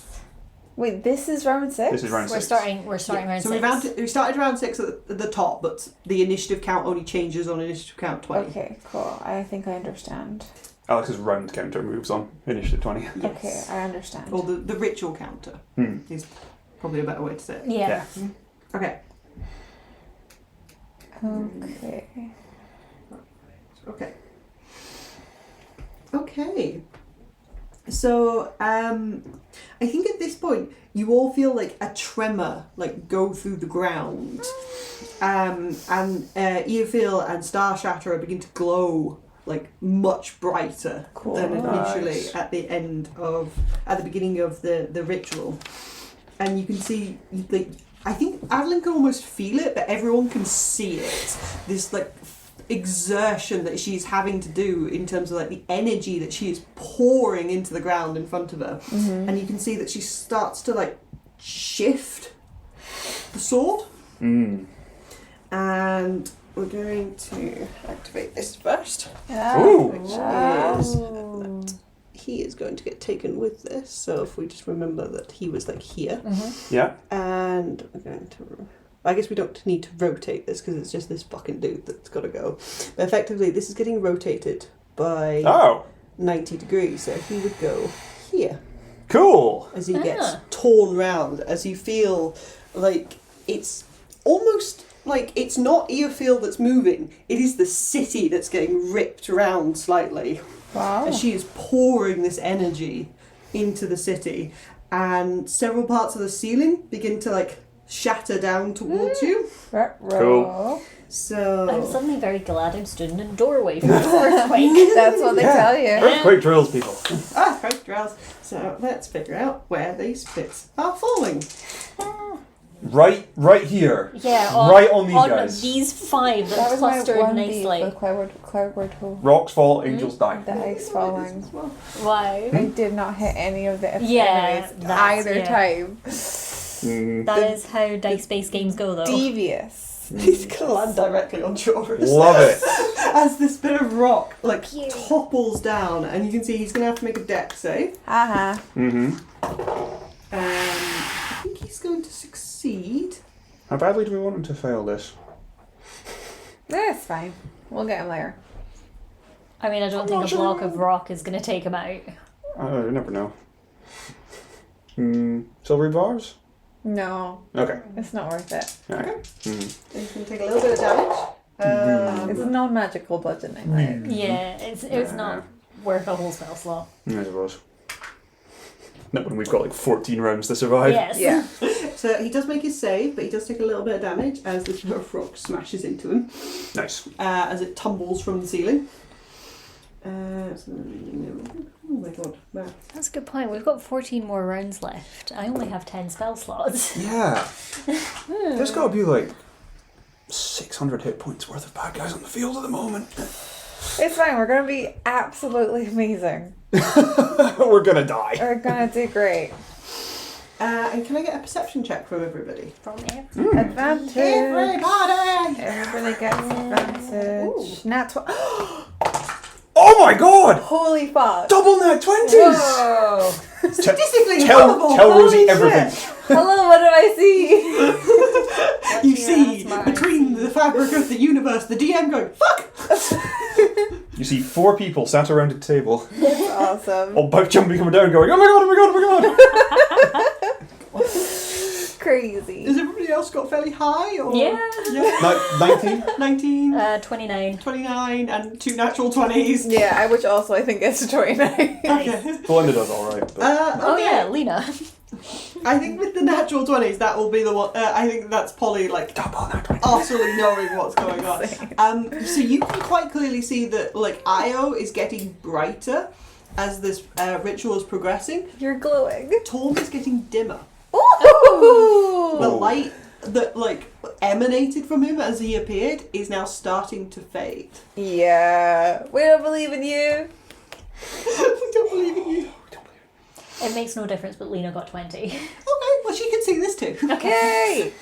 Wait, this is round 6? This is round We're 6. starting Yeah, round so 6. we started round 6 at the top, but the initiative count only changes on initiative count 20. Okay, cool. I think I understand. Alex's round counter moves on initiative 20. Yes. Okay, I understand. Or the ritual counter is probably a better way to say it. Yeah. Okay. Okay. Okay. Okay. So, I think at this point you all feel like a tremor like go through the ground, and Earfeel and Star Shatterer begin to glow like much brighter Cool. than initially Nice. at the beginning of the ritual, and you can see like I think Adolin can almost feel it, but everyone can see it. This like exertion that she's having to do in terms of like the energy that she is pouring into the ground in front of her, and you can see that she starts to like shift the sword, and we're going to activate this first, Ooh. which Wow. is that he is going to get taken with this. So if we just remember that he was like here, Yeah. and we're going to. I guess we don't need to rotate this because it's just this fucking dude that's got to go. But effectively, this is getting rotated by Oh, 90 degrees, so he would go here cool. as he gets torn round, as you feel like it's almost like it's not Earfeel that's moving, it is the city that's getting ripped around slightly. Wow. As she is pouring this energy into the city, and several parts of the ceiling begin to like shatter down towards you. Cool. So I'm suddenly very glad I'm stood in a doorway for the earthquake. That's what they tell you. Earthquake drills, people. great draws. So let's figure out where these bits are falling. Right here. Yeah, Right on these guys. these 5 That that was my clustered 1D nicely. for Cloudward Hole. Rocks fall, angels die. The ice falling. Why? I did not hit any of the Yeah, enemies that's- either yeah. time. That is how dice-based games go, though. Devious. He's gonna land directly on Joris. Love it. As this bit of rock Cute. topples down, and you can see he's gonna have to make a dex save. Uh-huh. I think he's going to succeed. How badly do we want him to fail this? That's fine. We'll get him later. I mean, I don't think a block of rock is going to take him out. You never know. Silvery bars? No, Okay. it's not worth it. Alright. He's going to take a little bit of damage. It's non-magical bludgeoning. Like. Yeah, it's not worth a whole spell slot. I suppose. Not when we've got like 14 rounds to survive. Yes. Yeah. So he does make his save, but he does take a little bit of damage as this bit of rock smashes into him. Nice. As it tumbles from the ceiling. Oh my god. Wow. That's a good point. We've got 14 more rounds left. I only have 10 spell slots. Yeah. There's got to be like 600 hit points worth of bad guys on the field at the moment. It's fine. We're going to be absolutely amazing. We're going to die. We're going to do great. And can I get a perception check from everybody? From there. Advantage. Everybody! Everybody gets advantage. Nat Oh my god! Holy fuck. Double nat 20s! Whoa. Statistically Tell improbable! Rosie Holy everything. shit. Hello, what do I see? You see, between the fabric of the universe, the DM going, fuck! You see 4 people sat around a table, That's awesome. all both jumping coming down going, oh my god, oh my god, oh my god! Crazy. Has everybody else got fairly high? Or? Yeah. 19? 19, 29. 29, and 2 natural 20s. Yeah, which also I think it's 29. Okay. Belinda does alright. Oh okay. yeah, Lena. I think with the natural 20s, that will be the one. I think that's Polly, like, Double nat 20s. utterly knowing what's going on. So you can quite clearly see that, like, Io is getting brighter as this ritual is progressing. You're glowing. Torm is getting dimmer. Ooh. The light that, like, emanated from him as he appeared is now starting to fade. Yeah. We don't believe in you. We don't believe in you. It makes no difference, but Lena got 20. Okay, well, she can see this too. Okay.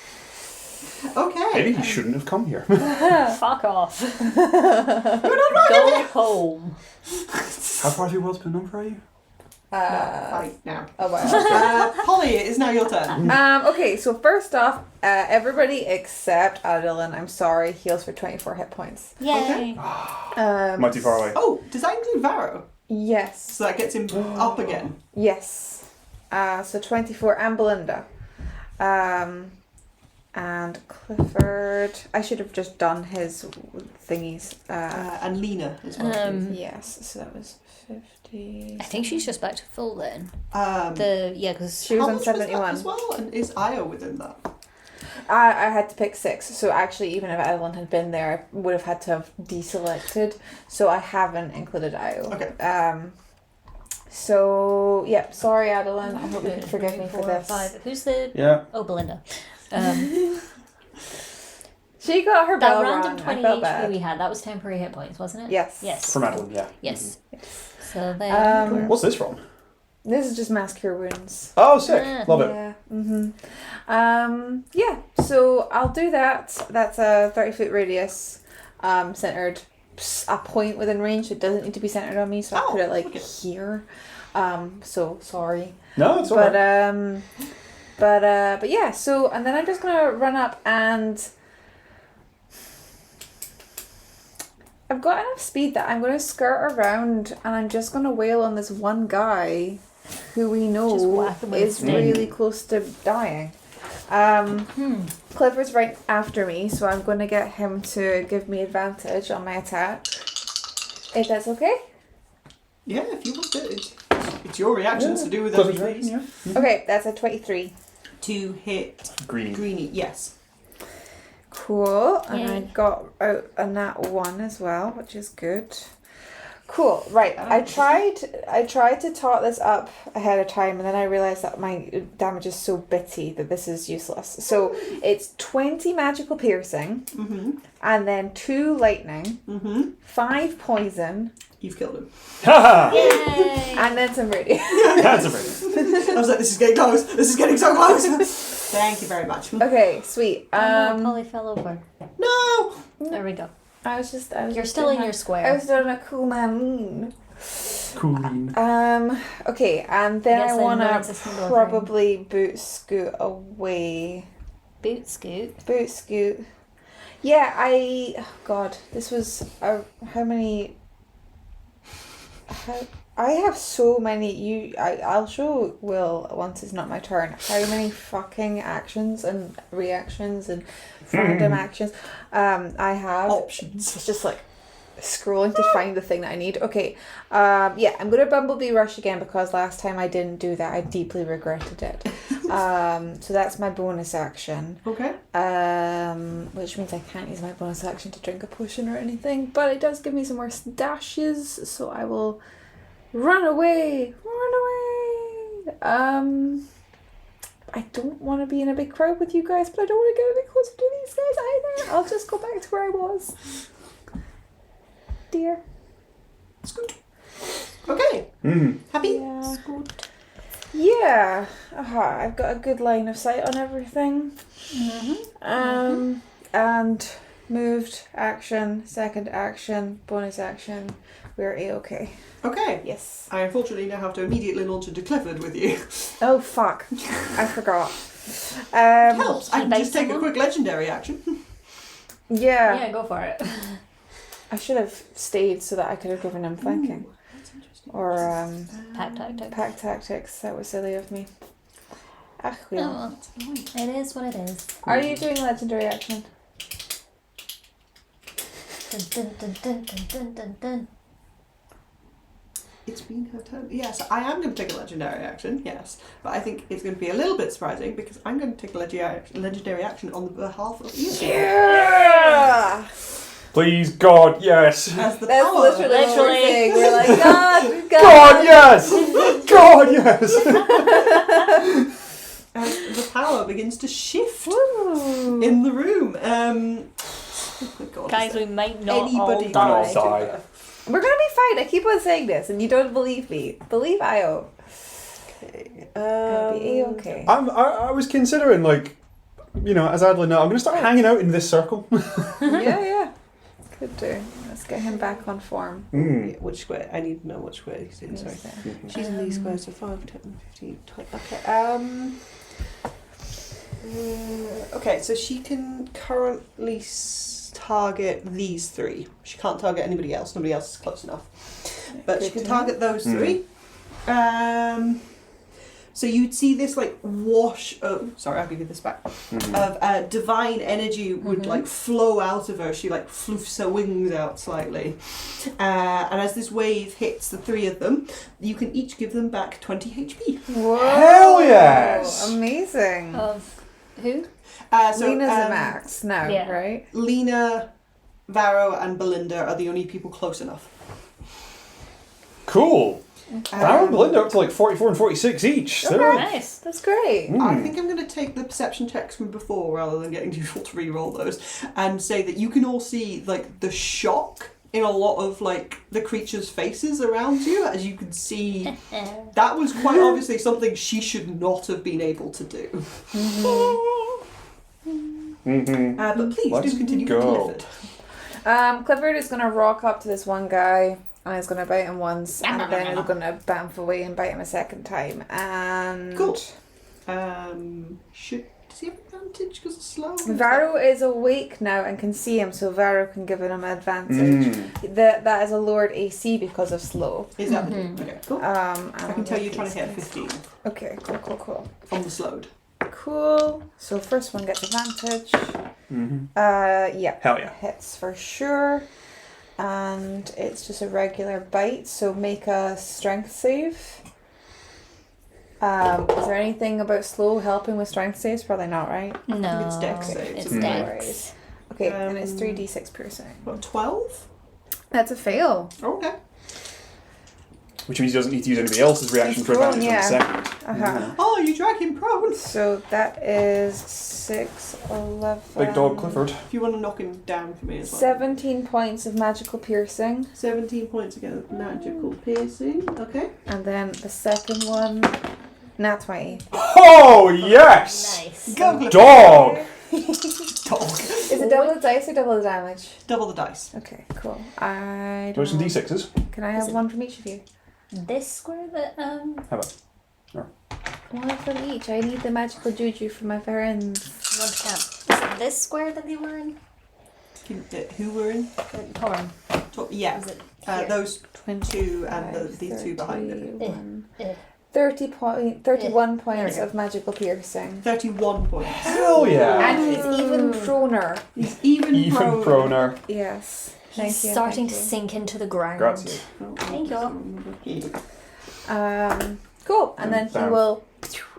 Okay. Maybe he shouldn't have come here. Fuck off. You're not Go home. How far through World's Been Number are you? Right now. Oh wow. Polly, it is now your turn. Okay, so first off, everybody except Adolin, I'm sorry, heals for 24 hit points. Yay. Mighty far away. Oh, does that include Varro? Yes. So that gets him up again. Yes. So 24 and Belinda. And Clifford. I should have just done his thingies. And Lena as well. Yes, so that was 50. I think she's just back to full then. Because She was how on much was that 71. as well? And is Io within that? I had to pick 6, so actually even if Adolin had been there, I would have had to have deselected. So I haven't included Io. Okay. So yeah, sorry Adolin. I hope you can forgive me for 4, this. 5. Who's the? Yeah. Oh, Belinda. She got her That bell random rung. 20 I felt HP bad. we had, that was temporary hit points, wasn't it? Yes. Yes. From Adolin, yeah. Yes. So then. What's this from? This is just mass cure wounds. Oh, sick. Love it. Yeah. Yeah. So I'll do that. That's a 30-foot radius, centered a point within range. It doesn't need to be centered on me, so I put it like here. So sorry. No, it's alright. But yeah. So and then I'm just gonna run up and. I've got enough speed that I'm going to skirt around and I'm just going to wail on this one guy who we Just know whack him with is a stick. really close to dying. Clifford's right after me, so I'm going to get him to give me advantage on my attack. If that's okay? Yeah, if you want to. It's your reactions to do with as you please. Yeah. Okay, that's a 23. To hit Greenie, yes. Cool. And I Yay. got out a nat 1 as well, which is good. Cool. Right. I tried to tot this up ahead of time, and then I realised that my damage is so bitty that this is useless. So it's 20 magical piercing, and then 2 lightning, 5 poison, You've killed him. Haha! Yay! and then some radiant. That's amazing. I was like, this is getting close. This is getting so close. Thank you very much. Okay, sweet. Oh no, Polly fell over. No! There we go. I was You're just still doing in your I square. was doing a cool man. Cool. Okay, and then Guess I then want to non-existent door probably boot scoot away. Boot scoot. Boot scoot. Yeah, oh God, this was how many? I have so many. I'll show Will once it's not my turn. How many fucking actions and reactions and random actions I have. Options. It's just like scrolling to find the thing that I need. Okay, yeah, I'm gonna Bumblebee Rush again because last time I didn't do that. I deeply regretted it. So that's my bonus action. Okay. Which means I can't use my bonus action to drink a potion or anything, but it does give me some more stashes, so I will run away. I don't want to be in a big crowd with you guys, but I don't want to get any closer to these guys either. I'll just go back to where I was. Dear. Scoot. Okay. Happy? Yeah. Yeah. I've got a good line of sight on everything. And moved action, second action, bonus action. We're A-okay. Okay. Yes. I unfortunately now have to immediately launch into Clifford with you. Oh fuck. I forgot. Helps. I can bite just take a someone? quick legendary action. Yeah. Yeah, go for it. I should have stayed so that I could have given him flanking. Ooh, that's interesting. Or Pack tactics. pack tactics. That was silly of me. Ach, Oh, well. well. It is what it is. Are you doing legendary action? Dun, dun, dun, dun, dun, dun, dun, dun. It's been her turn. Yes, I am going to take a legendary action, yes. But I think it's going to be a little bit surprising because I'm going to take a legendary action on the behalf of Aasimar. Yeah! Please, God, yes. As the That's power. literally what we're saying. We're like, God, God, yes. God, yes. As the power begins to shift Woo. in the room. Oh my God, Guys, we might not anybody all Might die. all die. We're gonna be fine. I keep on saying this, and you don't believe me. Believe Io. Okay. Gonna be A-okay. I was considering, like, you know, as Adolin, I'm going to start hanging out in this circle. Yeah. Could do. Let's get him back on form. Which square? I need to know which square he's in. Sorry. Okay. She's in these squares, so 5, 10, 15, 20. Okay. Okay, so she can currently target these three. She can't target anybody else. Nobody else is close enough. But she can target those three. So you'd see this like wash of, sorry, I'll give you this back, of divine energy would like flow out of her. She like floofs her wings out slightly. And as this wave hits the three of them, you can each give them back 20 HP. Whoa. Hell yes! Amazing. Of who? So, Lena's a max now, yeah. right? Lena, Varro and Belinda are the only people close enough. Cool. Varro and Belinda up to like 44 and 46 each. Okay. So, Nice. That's great. I think I'm going to take the perception checks from before rather than getting you all to re-roll those and say that you can all see like the shock in a lot of like the creatures' faces around you. As you can see, that was quite obviously something she should not have been able to do. But please Let's do continue go. to Clifford. Clifford is gonna rock up to this one guy and he's gonna bite him once and then he's gonna bamf away and bite him a second time. And Cool. Does he have advantage because it's slow? Varro is awake now and can see him, so Varro can give him advantage. That is a lowered AC because of slow. Is that okay? Cool. I can tell you're trying to hit a 15 Okay, cool. on the slowed. Cool. So first one gets advantage. Yeah. Hell yeah. Hits for sure. And it's just a regular bite, so make a strength save. Is there anything about slow helping with strength saves? Probably not, right? No. It's dex saves. It's No dex. Okay, and it's 3d6 piercing. What, 12? That's a fail. Okay. Which means he doesn't need to use anybody else's reaction He's for advantage prone, on the second. Oh, you drag him prone. So that is 6, 11... Big dog Clifford. If you want to knock him down for me as well. 17 points of magical piercing. 17 points against magical piercing. Okay. And then the second one Nat 20. Oh, yes! Nice. Go, Dog! dog. Is it double the dice or double the damage? Double the dice. Okay, cool. I Do don't some know. d6s. Can I have one from each of you? This square that How about? One from each. I need the magical juju for my friends. one camp. Is it this square that they were in? Who were in? Torn. Yeah. Is it Uh, here? those 20 two and the two behind it. 31 points of magical piercing. 31 points. Hell yeah! And he's even proner. He's even Proner. Yes. He's Thank you. starting thank to you. sink into the ground. Grazie. Thank you. Cool. And then he Bam. will,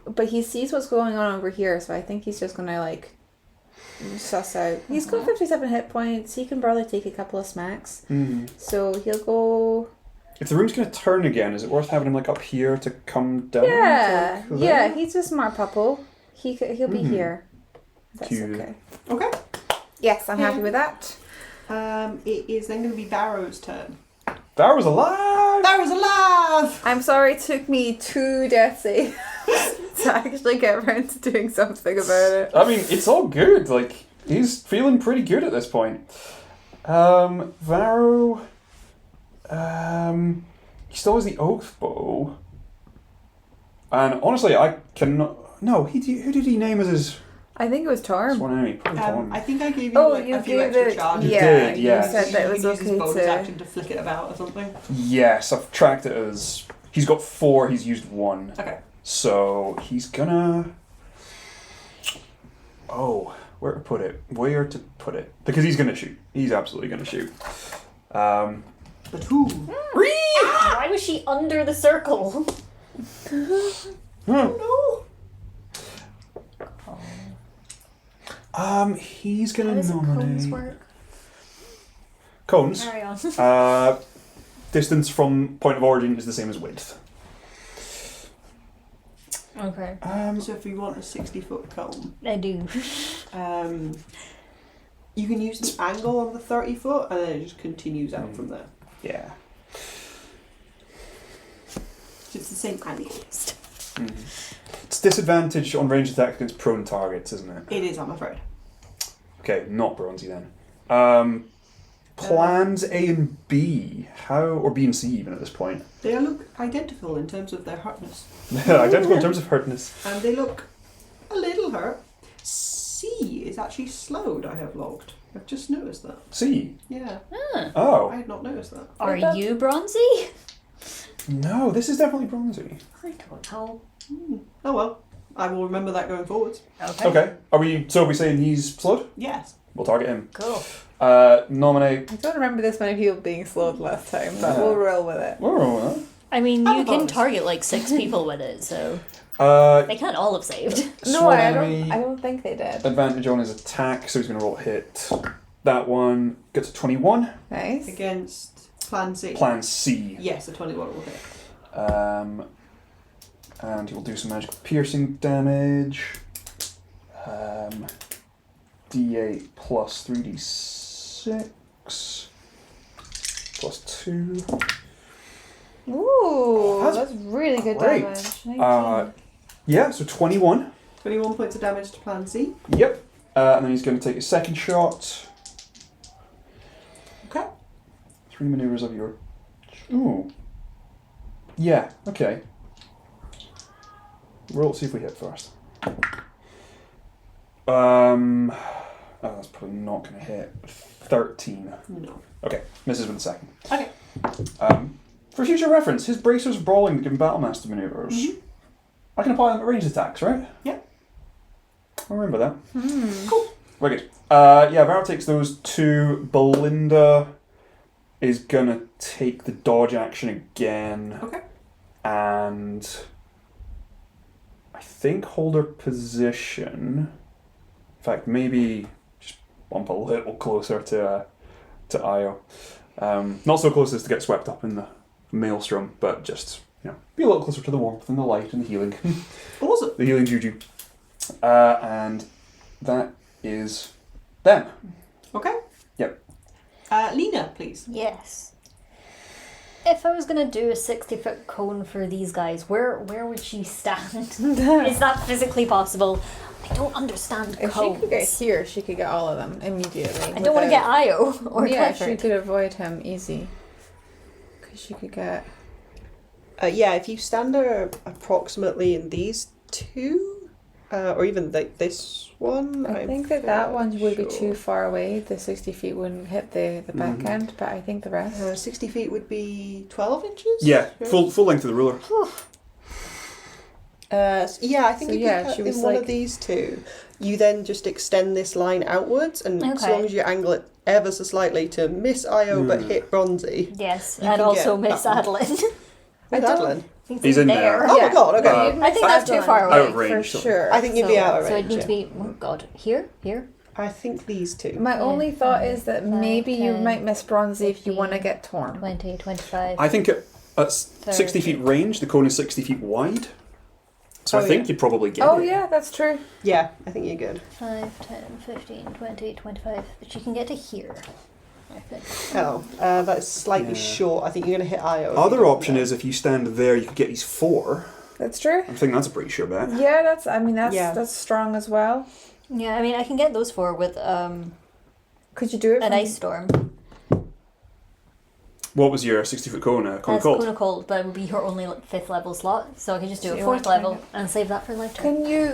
but he sees what's going on over here, so I think he's just gonna like suss out. He's got 57 hit points. He can barely take a couple of smacks. So he'll go. If the room's going to turn again, is it worth having him like up here to come down? Yeah, to yeah. there? He's a smart pupple. He'll be here. That's Cute. okay. Okay. Yes, I'm happy with that. It is then going to be Barrow's turn. Barrow's alive! Barrow's alive! I'm sorry it took me 2 death saves to actually get around to doing something about it. I mean, it's all good. Like, he's feeling pretty good at this point. Varro... he still has the oath bow. And honestly, I cannot... No, who did he name as his I think it was Torm. sworn enemy? Probably Torm. I think I gave you Oh, like you a few gave extra it. charges. Yeah, did, yes. you said that it was You can use his okay bonus to. action to flick it about or something. Yes, I've tracked it as... He's got 4, he's used 1. Okay. So, he's gonna... Oh, where to put it? Where to put it? Because he's gonna shoot. He's absolutely gonna shoot. But who? Why was she under the circle? No. He's How gonna does cones nominate... work? Cones? Carry on. Distance from point of origin is the same as width. Okay. So if you want a 60-foot cone, I do. you can use the angle on the 30-foot and then it just continues out from there. Yeah. So it's the same angle. It's disadvantage on range attacks against prone targets, isn't it? It is, I'm afraid. Okay, not bronzy then. Plans A and B. How, or B and C even at this point? They look identical in terms of their hurtness. Identical in terms of hurtness. And they look a little hurt. C is actually slowed, I have logged. I've just noticed that. C. Yeah. Huh. Oh. I had not noticed that. Are that- you bronzy? No, this is definitely bronzy. I don't know. Oh well. I will remember that going forwards. Okay. Are we saying he's slowed? Yes. We'll target him. Cool. Nominate... I don't remember this many people being slowed last time, but Yeah. we'll roll with it. Oh, I mean, I'm you a can bonus. target like 6 people with it, so uh, they can't all have saved. No, sworn I enemy, don't think they did. advantage on his attack, so he's going to roll a hit. That one gets a 21. Nice. Against Plan C. Plan C. Yes, a 21 will hit. And he will do some magical piercing damage. D8 plus 3d6 plus 2. Ooh, That's that's really good great. damage. 19. Yeah, so 21. 21 points of damage to Plan C. Yep. And then he's going to take a second shot. Okay. 3 maneuvers of your... Ooh. Yeah, okay. Roll, see if we hit first. Oh, that's probably not going to hit. 13. No. Okay, misses with the second. Okay. For future reference, his bracers of brawling that give him battlemaster maneuvers. Mhm. I can apply them at ranged attacks, right? Yeah. I remember that. Cool. Very good. Yeah, Varro takes those 2. Belinda is gonna take the dodge action again. Okay. And I think hold her position. In fact, maybe just bump a little closer to Io. Not so close as to get swept up in the maelstrom, but just, be a little closer to the warmth and the light and the healing. Awesome. The healing juju. And that is them. Okay. Yep. Lena, please. Yes. If I was gonna do a 60-foot cone for these guys, where would you stand? Is that physically possible? I don't understand If cones. she could get here, she could get all of them immediately. I don't want to get Io or Yeah, Clifford. she could avoid him easy. Because she could get... Yeah, if you stand her approximately in these two, or even like this one. I think that one would be too far away. The 60 feet wouldn't hit the back end, but I think the rest... 60 feet would be 12 inches? Yeah, full length of the ruler. Yeah, I think So if yeah, you she cut was in one like- of these two, you then just extend this line outwards, and as Okay. long as you angle it ever so slightly to miss Io but hit Bronzy. Yes, You and can also get Miss that Adolin. With Adolin. He's in there. Oh my god, okay. I think that's too far Out away. of range, For so- sure. I think you'd be out of So it range. needs to be, oh god, here? I think these two. My only thought is that maybe you 10, might miss Bronzy if you want to 15, get torn. 20, 25. I think at 60 feet range, the cone is 60 feet wide. So Oh, I think yeah. you'd probably get Oh it. yeah, that's true. Yeah, I think you're good. 5, 10, 15, 20, 25. But you can get to here, I think. Oh, that's slightly Yeah. short. I think you're going to hit Io. Other option is if you stand there, you could get these 4. That's true. I think that's a pretty sure bet. Yeah, that's Yeah. that's strong as well. Yeah, I mean, I can get those 4 with Could you do it? an from- ice storm. What was your 60-foot cone? Cone That's cold? Cone of Cold, but it would be her only 5th level slot, so I can just do So a you 4th want to level kind and save that for later.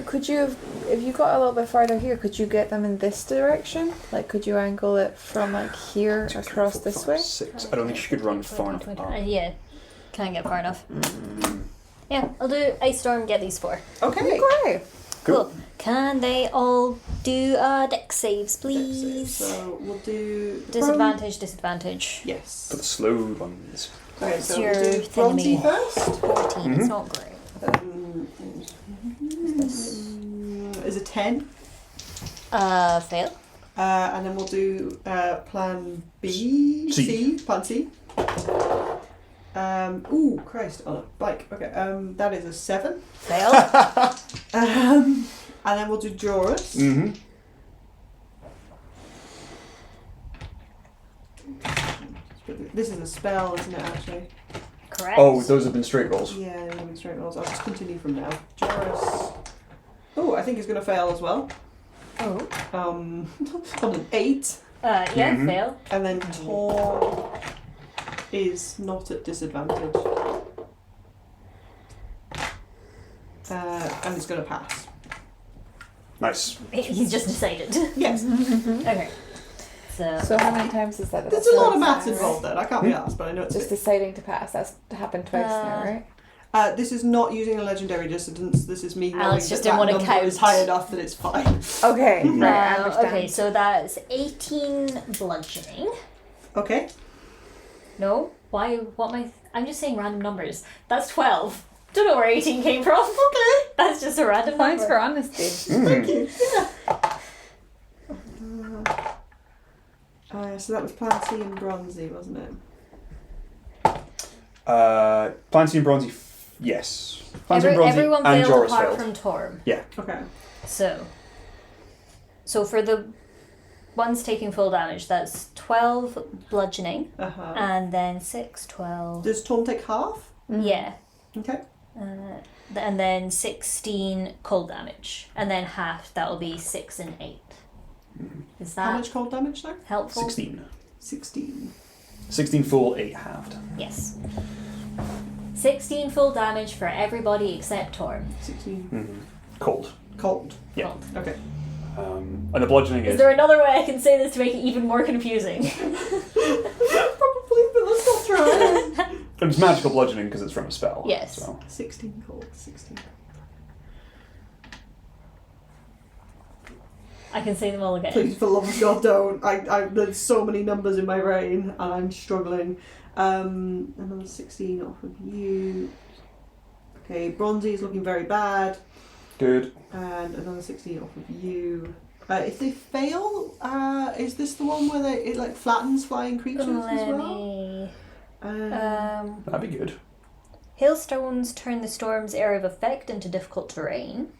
Could you, if you got a little bit farther here, could you get them in this direction? Like, could you angle it from like here 2, 3, across 4, this 5, way? 6. I don't think she could run far enough up. Yeah, can't get far enough. Yeah, I'll do Ice Storm, get these 4. Okay. Okay. Cool. Can they all do deck saves, please? So we'll do Disadvantage. Yes. For the slow ones. Okay, What's so your we'll do Bronzy thingamie? first. 14, it's not great. Is a 10. Fail. And then we'll do plan B. C. Plan C. Ooh, Christ, on a bike. Okay, that is a 7. Fail. And then we'll do Joris. Mm-hmm. This is a spell, isn't it, actually? Correct. Oh, those have been straight rolls. Yeah, they're going straight rolls. I'll just continue from now. Joris. Oh, I think he's going to fail as well. Oh. On an 8. Yeah, Mhm. fail. And then Tor is not at disadvantage. And it's going to pass. Nice. He's just decided. Yes. Okay. So how many times is that? There's a lot of maths Right? involved there. I can't be asked, but I know it's Just deciding to pass. That's happened twice now, right? This is not using a legendary distance. This is me knowing Alex just that didn't want to number count. is high enough that it's fine. Okay, right. I understand. Okay, so that's 18 bludgeoning. Okay. No? Why? What am I? I'm just saying random numbers. That's 12. Don't know where 18 came from. Okay. That's just a random Points number. for honesty. Thank you. So that was Plan C and Bronzy, wasn't it? Plan C and Bronzy, yes. Plan C and Bronzy Everyone and failed Joris apart failed. from Torm. Yeah. Okay. So for the ones taking full damage, that's 12 bludgeoning, Uh-huh. and then 6, 12. Does Tom take half? Yeah. Okay. And then 16 cold damage, and then half, that'll be 6 and 8. Is that How much cold damage there? helpful? 16. 16. 16 full, 8 halved. Yes. 16 full damage for everybody except Torm. 16. Mm-hmm. Cold. Cold. Yeah. Cold. Okay. And the bludgeoning Is is... there another way I can say this to make it even more confusing? Probably, but let's not try. And it's magical bludgeoning because it's from a spell. Yes. So. 16 cold. 16. I can say them all again. Please, for the love of God, don't. There's so many numbers in my brain, and I'm struggling. Another 16 off of you. Okay, Bronzy is looking very bad. Good. And another 16 off of you. If they fail, is this the one where it like flattens flying creatures as Let well? me... That'd be good. Hailstones turn the storm's area of effect into difficult terrain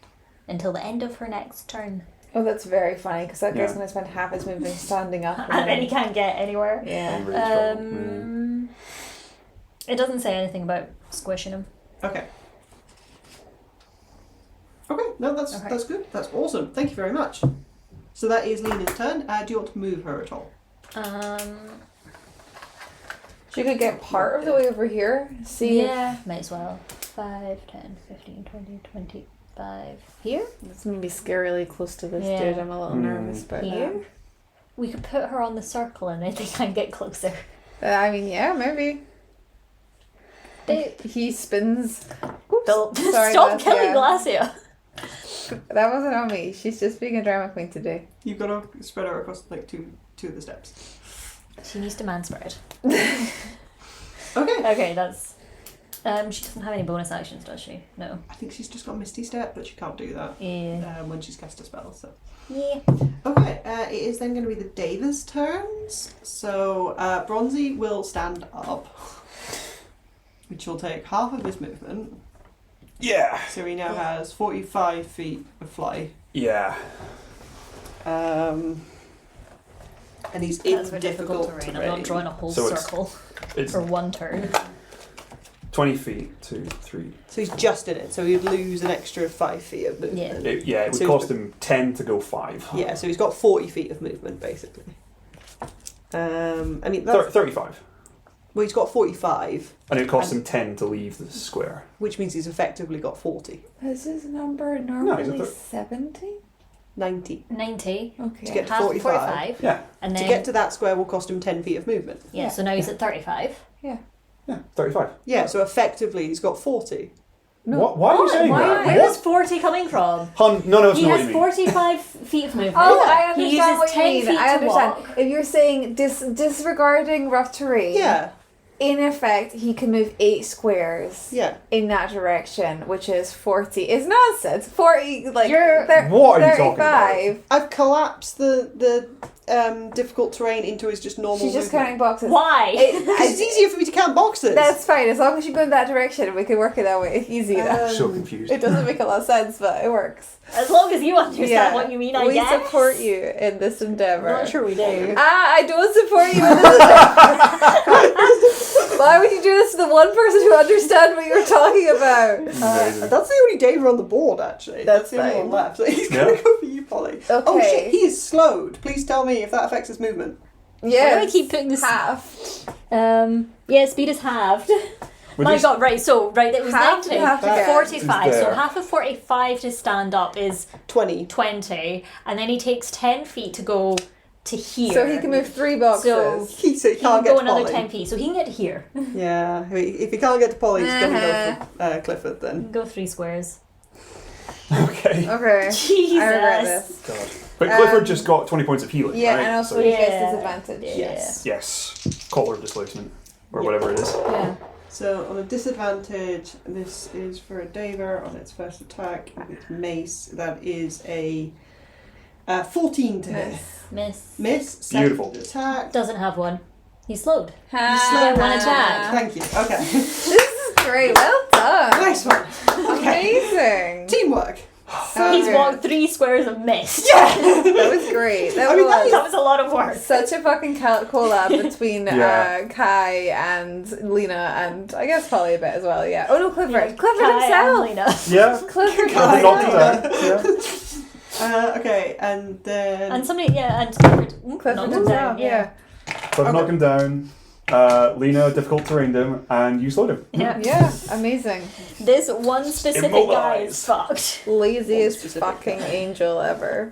until the end of her next turn. Oh, that's very funny because that guy's Yeah. going to spend half his movement standing up. And then he can't get anywhere. Yeah. I'm really struggling. It doesn't say anything about squishing him. Okay. Okay, no, that's good. That's awesome. Thank you very much. So that is Lena's turn. Do you want to move her at all? She could get part of the way over here. See Yeah, might as well. 5, 10, 15, 20, 25. Here? It's gonna be scarily close to this Yeah. dude. I'm a little nervous about Here? We could put her on the circle and I think I'd get closer. that. I mean, yeah, maybe. He spins. Oops, Don't sorry, stop Glacia. killing Glacia. That wasn't on me. She's just being a drama queen today. You've got to spread her across like two of the steps. She needs to man spread. Okay. Okay, that's... she doesn't have any bonus actions, does she? No. I think she's just got Misty Step, but she can't do that Yeah. when she's cast a spell. So. Yeah. Okay, it is then going to be the Davis' turns. So Bronzy will stand up, which will take half of his movement. Yeah. So he now has 45 feet of fly. Yeah. And he's That's in very difficult terrain. terrain. I'm not drawing a whole So circle It's for one turn. 20 feet, 2, 3. So he's just in it, so he'd lose an extra 5 feet of movement. It would So cost him 10 to go 5. Yeah, so he's got 40 feet of movement, basically. I mean, that's... 35. Well, he's got 45, And it costs him 10 to leave the square. which means he's effectively got 40. Is his number he's normally a 70? 90. 90. To Okay. get to Half 45. Yeah. And then... To get to that square will cost him 10 feet of movement. Yeah, so now he's at 35. Yeah, 35. Yeah, so effectively he's got 40. No. What? Why are you saying that? Where's 40 coming from? Hun, none of us He know what has you mean. 45 feet of movement. Oh, I He understand uses what you 10 mean. feet I to understand. walk. If you're saying disregarding rough terrain, Yeah, in effect, he can move 8 squares yeah. in that direction, which is 40. It's nonsense. 40, like, What are you talking about? 35. I've collapsed the difficult terrain into his just normal She's just movement. counting boxes. Why? Because it's easier for me to count boxes. That's fine. As long as you go in that direction, we can work it that way. Easy enough. So confused. It doesn't make a lot of sense, but it works. As long as you understand what you mean, I we guess. support you in this endeavour. I'm not sure we do. I don't support you in this endeavour. Why would you do this to the one person who understands what you're talking about? Amazing. That's the only Daver on the board, actually. That's the only fine. one left. So he's going to go for you, Polly. Oh Okay. shit, he is slowed. Please tell me if that affects his movement. Yeah. Why do I keep putting this... half? Yeah, speed is halved. Would My you- god, right, so, right, it was Half 90. and half again. 45, Is so there. half of 45 to stand up is 20. 20, and then he takes 10 feet to go to here. So he can move 3 boxes. So So he he can't can get go to another Polly. 10 feet, so he can get to here. Yeah, if he can't get to Polly, he's going to go for Clifford He then. can go 3 squares. Okay. Okay. Jesus. I regret this. God. But Clifford just got 20 points of healing, Yeah, right? and also So- he gets Yeah. disadvantage. Yes. Yes. Collar displacement. Or Yeah. whatever it is. Yeah. So on a disadvantage, this is for a Daver on its first attack with Mace. That is a 14 to hit. Miss. Miss. Second Beautiful. attack. Doesn't have one. He's slowed. Slowed one attack. Thank you. Okay. This is great. Well done. Nice one. Okay. Amazing. Teamwork. So He's good. walked 3 squares and missed. That was great. That I mean, was That was a lot of work. such a fucking collab between Yeah. Kai and Lena and I guess Polly a bit as well. Yeah. Oh no, Clifford. Clifford Kai himself. and Lena. Yeah. Clifford Kai. Clifford knocked him himself. down. Yeah. Okay, and then... And somebody, yeah, and Clifford Clifford knocked him himself. down. Yeah. Clifford knocked him down. Lena difficult terrained him, and you slowed him. Yeah. Yeah. Amazing. This one specific guy is Immobilized. fucked. Laziest specific fucking guy. angel ever.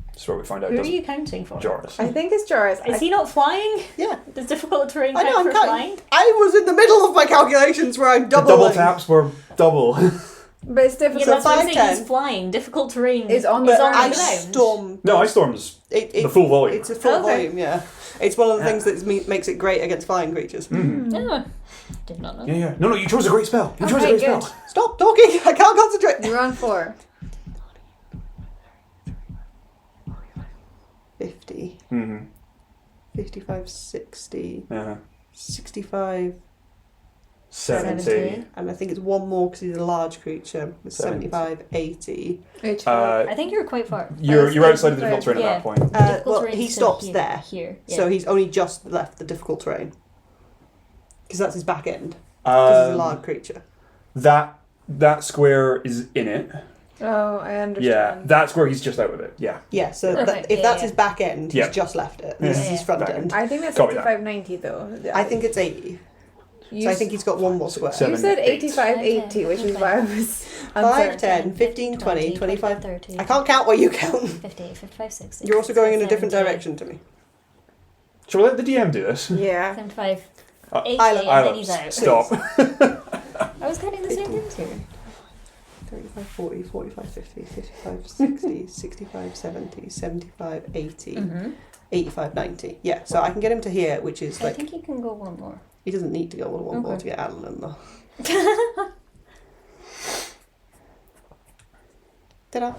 That's where we find out. Who are doesn't you counting for? Joris. I think it's Joris. Is he not flying? Yeah. Does difficult terrain I know, count I'm for counting. flying? I was in the middle of my calculations where I'm The doubling. double taps were double. But it's Yeah, difficult. that's what I'm saying. 5'10". He's flying. Difficult terrain Is on is the on the I ground. storm. No, Ice Storm's the full volume. It's a full Okay. volume, yeah. It's one of the Yeah. things that makes it great against flying creatures. Yeah. Did not know. Yeah. No, you chose a great spell. You chose a Okay, great spell. good. Stop talking! I can't concentrate! You're on 4. 50, Mm-hmm. 55, 60, Yeah. 65, 70. And I think it's one more because he's a large creature. It's 75, 80. I think you're quite far. You're outside of the difficult terrain Yeah. at that point. Difficult Well, terrain's he still stops there. Here. Yeah. So he's only just left the difficult terrain. Because that's his back end. Because he's a large creature. That square is in it. Oh, I understand. Yeah, that square he's just out of it. Yeah. Yeah, so Okay, if yeah, that's yeah. his back end, he's Yeah. just left it. And this is his front Back end. I think that's Copy that. 85-90 though. I think it's 80. You So I think he's got one more square. Seven. You said 8. 85-80, which is why I was 5, 10, 15, 20, 25. 30. I can't count what you count. 50, 55, 60. You're also going in a different 70, direction to me. Shall we let the DM do this? Yeah. 75, 80, Isla, and then he's out. Stop. I was counting the same things here. 35, 40, 45, 50, 55, 60, 65, 70, 75, 80, 85, 90. Yeah, so I can get him to here, which is I like... think he can go one more. He doesn't need to go one more Okay. to get Adolin, though. Ta-da.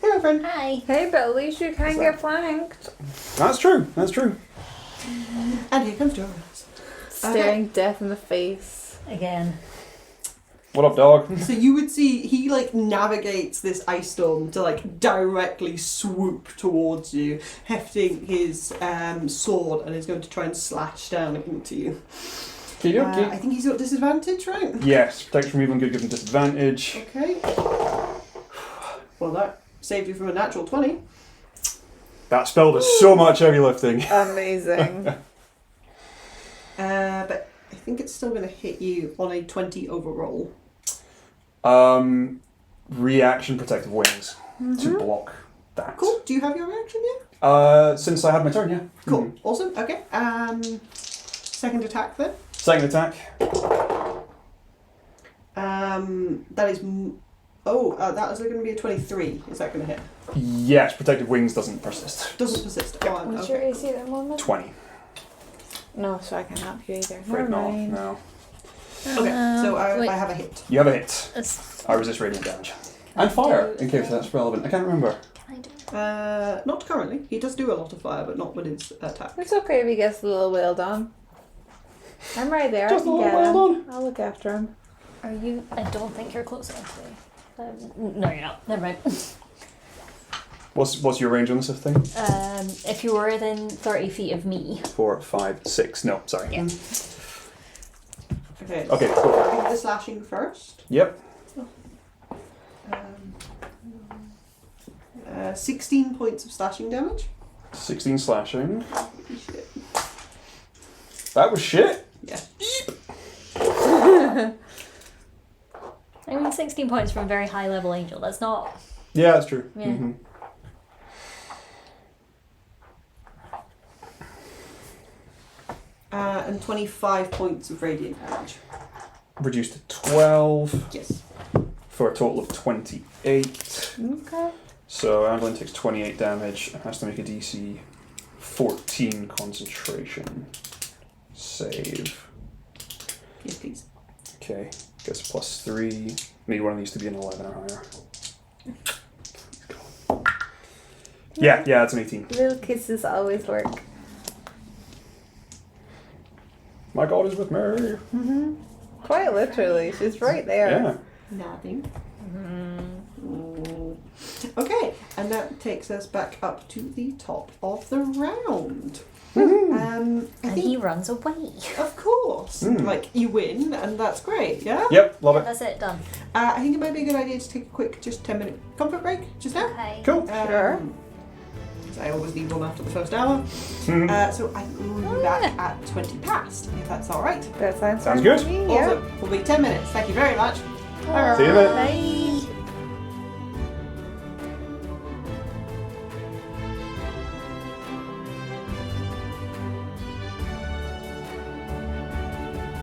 Hello, friend. Hi. Hey, but at least you can get flanked. That's true. That's true. And here comes Jonas. Staring death in the face. Again. What up, dog? So you would see he like navigates this ice storm to like directly swoop towards you, hefting his sword, and is going to try and slash down into you. Okay, I think he's got disadvantage, right? Yes, protection from evil and good given disadvantage. Okay. Well, that saved you from a natural 20. That spell does so much heavy lifting. Amazing. But I think it's still going to hit you on a 20 overroll. Reaction protective wings to block that. Cool. Do you have your reaction yet? Since I had my turn, yeah. Cool. Mhm. Awesome. Okay. Second attack then. Second attack. That is. That is going to be a 23. Is that going to hit? Yes, protective wings doesn't persist. Doesn't persist. Oh, What's okay. your AC at the moment? 20. No, so I can't help you either. Afraid Never not. mind. No. Okay. So wait. I have a hit. You have a hit. It's- I resist radiant damage. And fire, in case that's relevant. I can't remember. Can I do it? Not currently. He does do a lot of fire, but not with his attack. It's okay if he gets a little wailed on. I'm right there. Just I a can little get him. wailed on. I'll look after him. Are you? I don't think you're close enough to me. No, you're not. Never mind. What's your range on this thing? If you were within 30 feet of me. 4, 5, 6. No, sorry. Yeah. Okay. Okay, So cool. I think the slashing first. Yep. 16 points of slashing damage. 16 slashing. Holy shit. That was shit. Yeah. I mean, 16 points from a very high level angel. That's not. Yeah, that's true. Yeah. Mhm. And 25 points of radiant damage. Reduced to 12 Yes. for a total of 28. Okay. So Adolin takes 28 damage and has to make a DC 14 concentration save. Yes, please. Okay, gets plus 3. Need one of these to be an 11 or higher. Yeah, it's an 18. Little kisses always work. My god is with me. Mm-hmm. Quite literally. She's right there. Yeah. Nothing. Okay, and that takes us back up to the top of the round. I And think, he runs away. of course, like you win, and that's great. Yeah. Yep, love it. That's it, done. I think it might be a good idea to take a quick, just 10-minute comfort break just now. Okay. Cool. Sure. 'Cause I always need one after the first hour. So I will be back at 20 past, if that's all right. That sounds Sounds fine good. to me, yeah. Awesome. We'll be 10 minutes. Thank you very much. See you in a bit. Bye.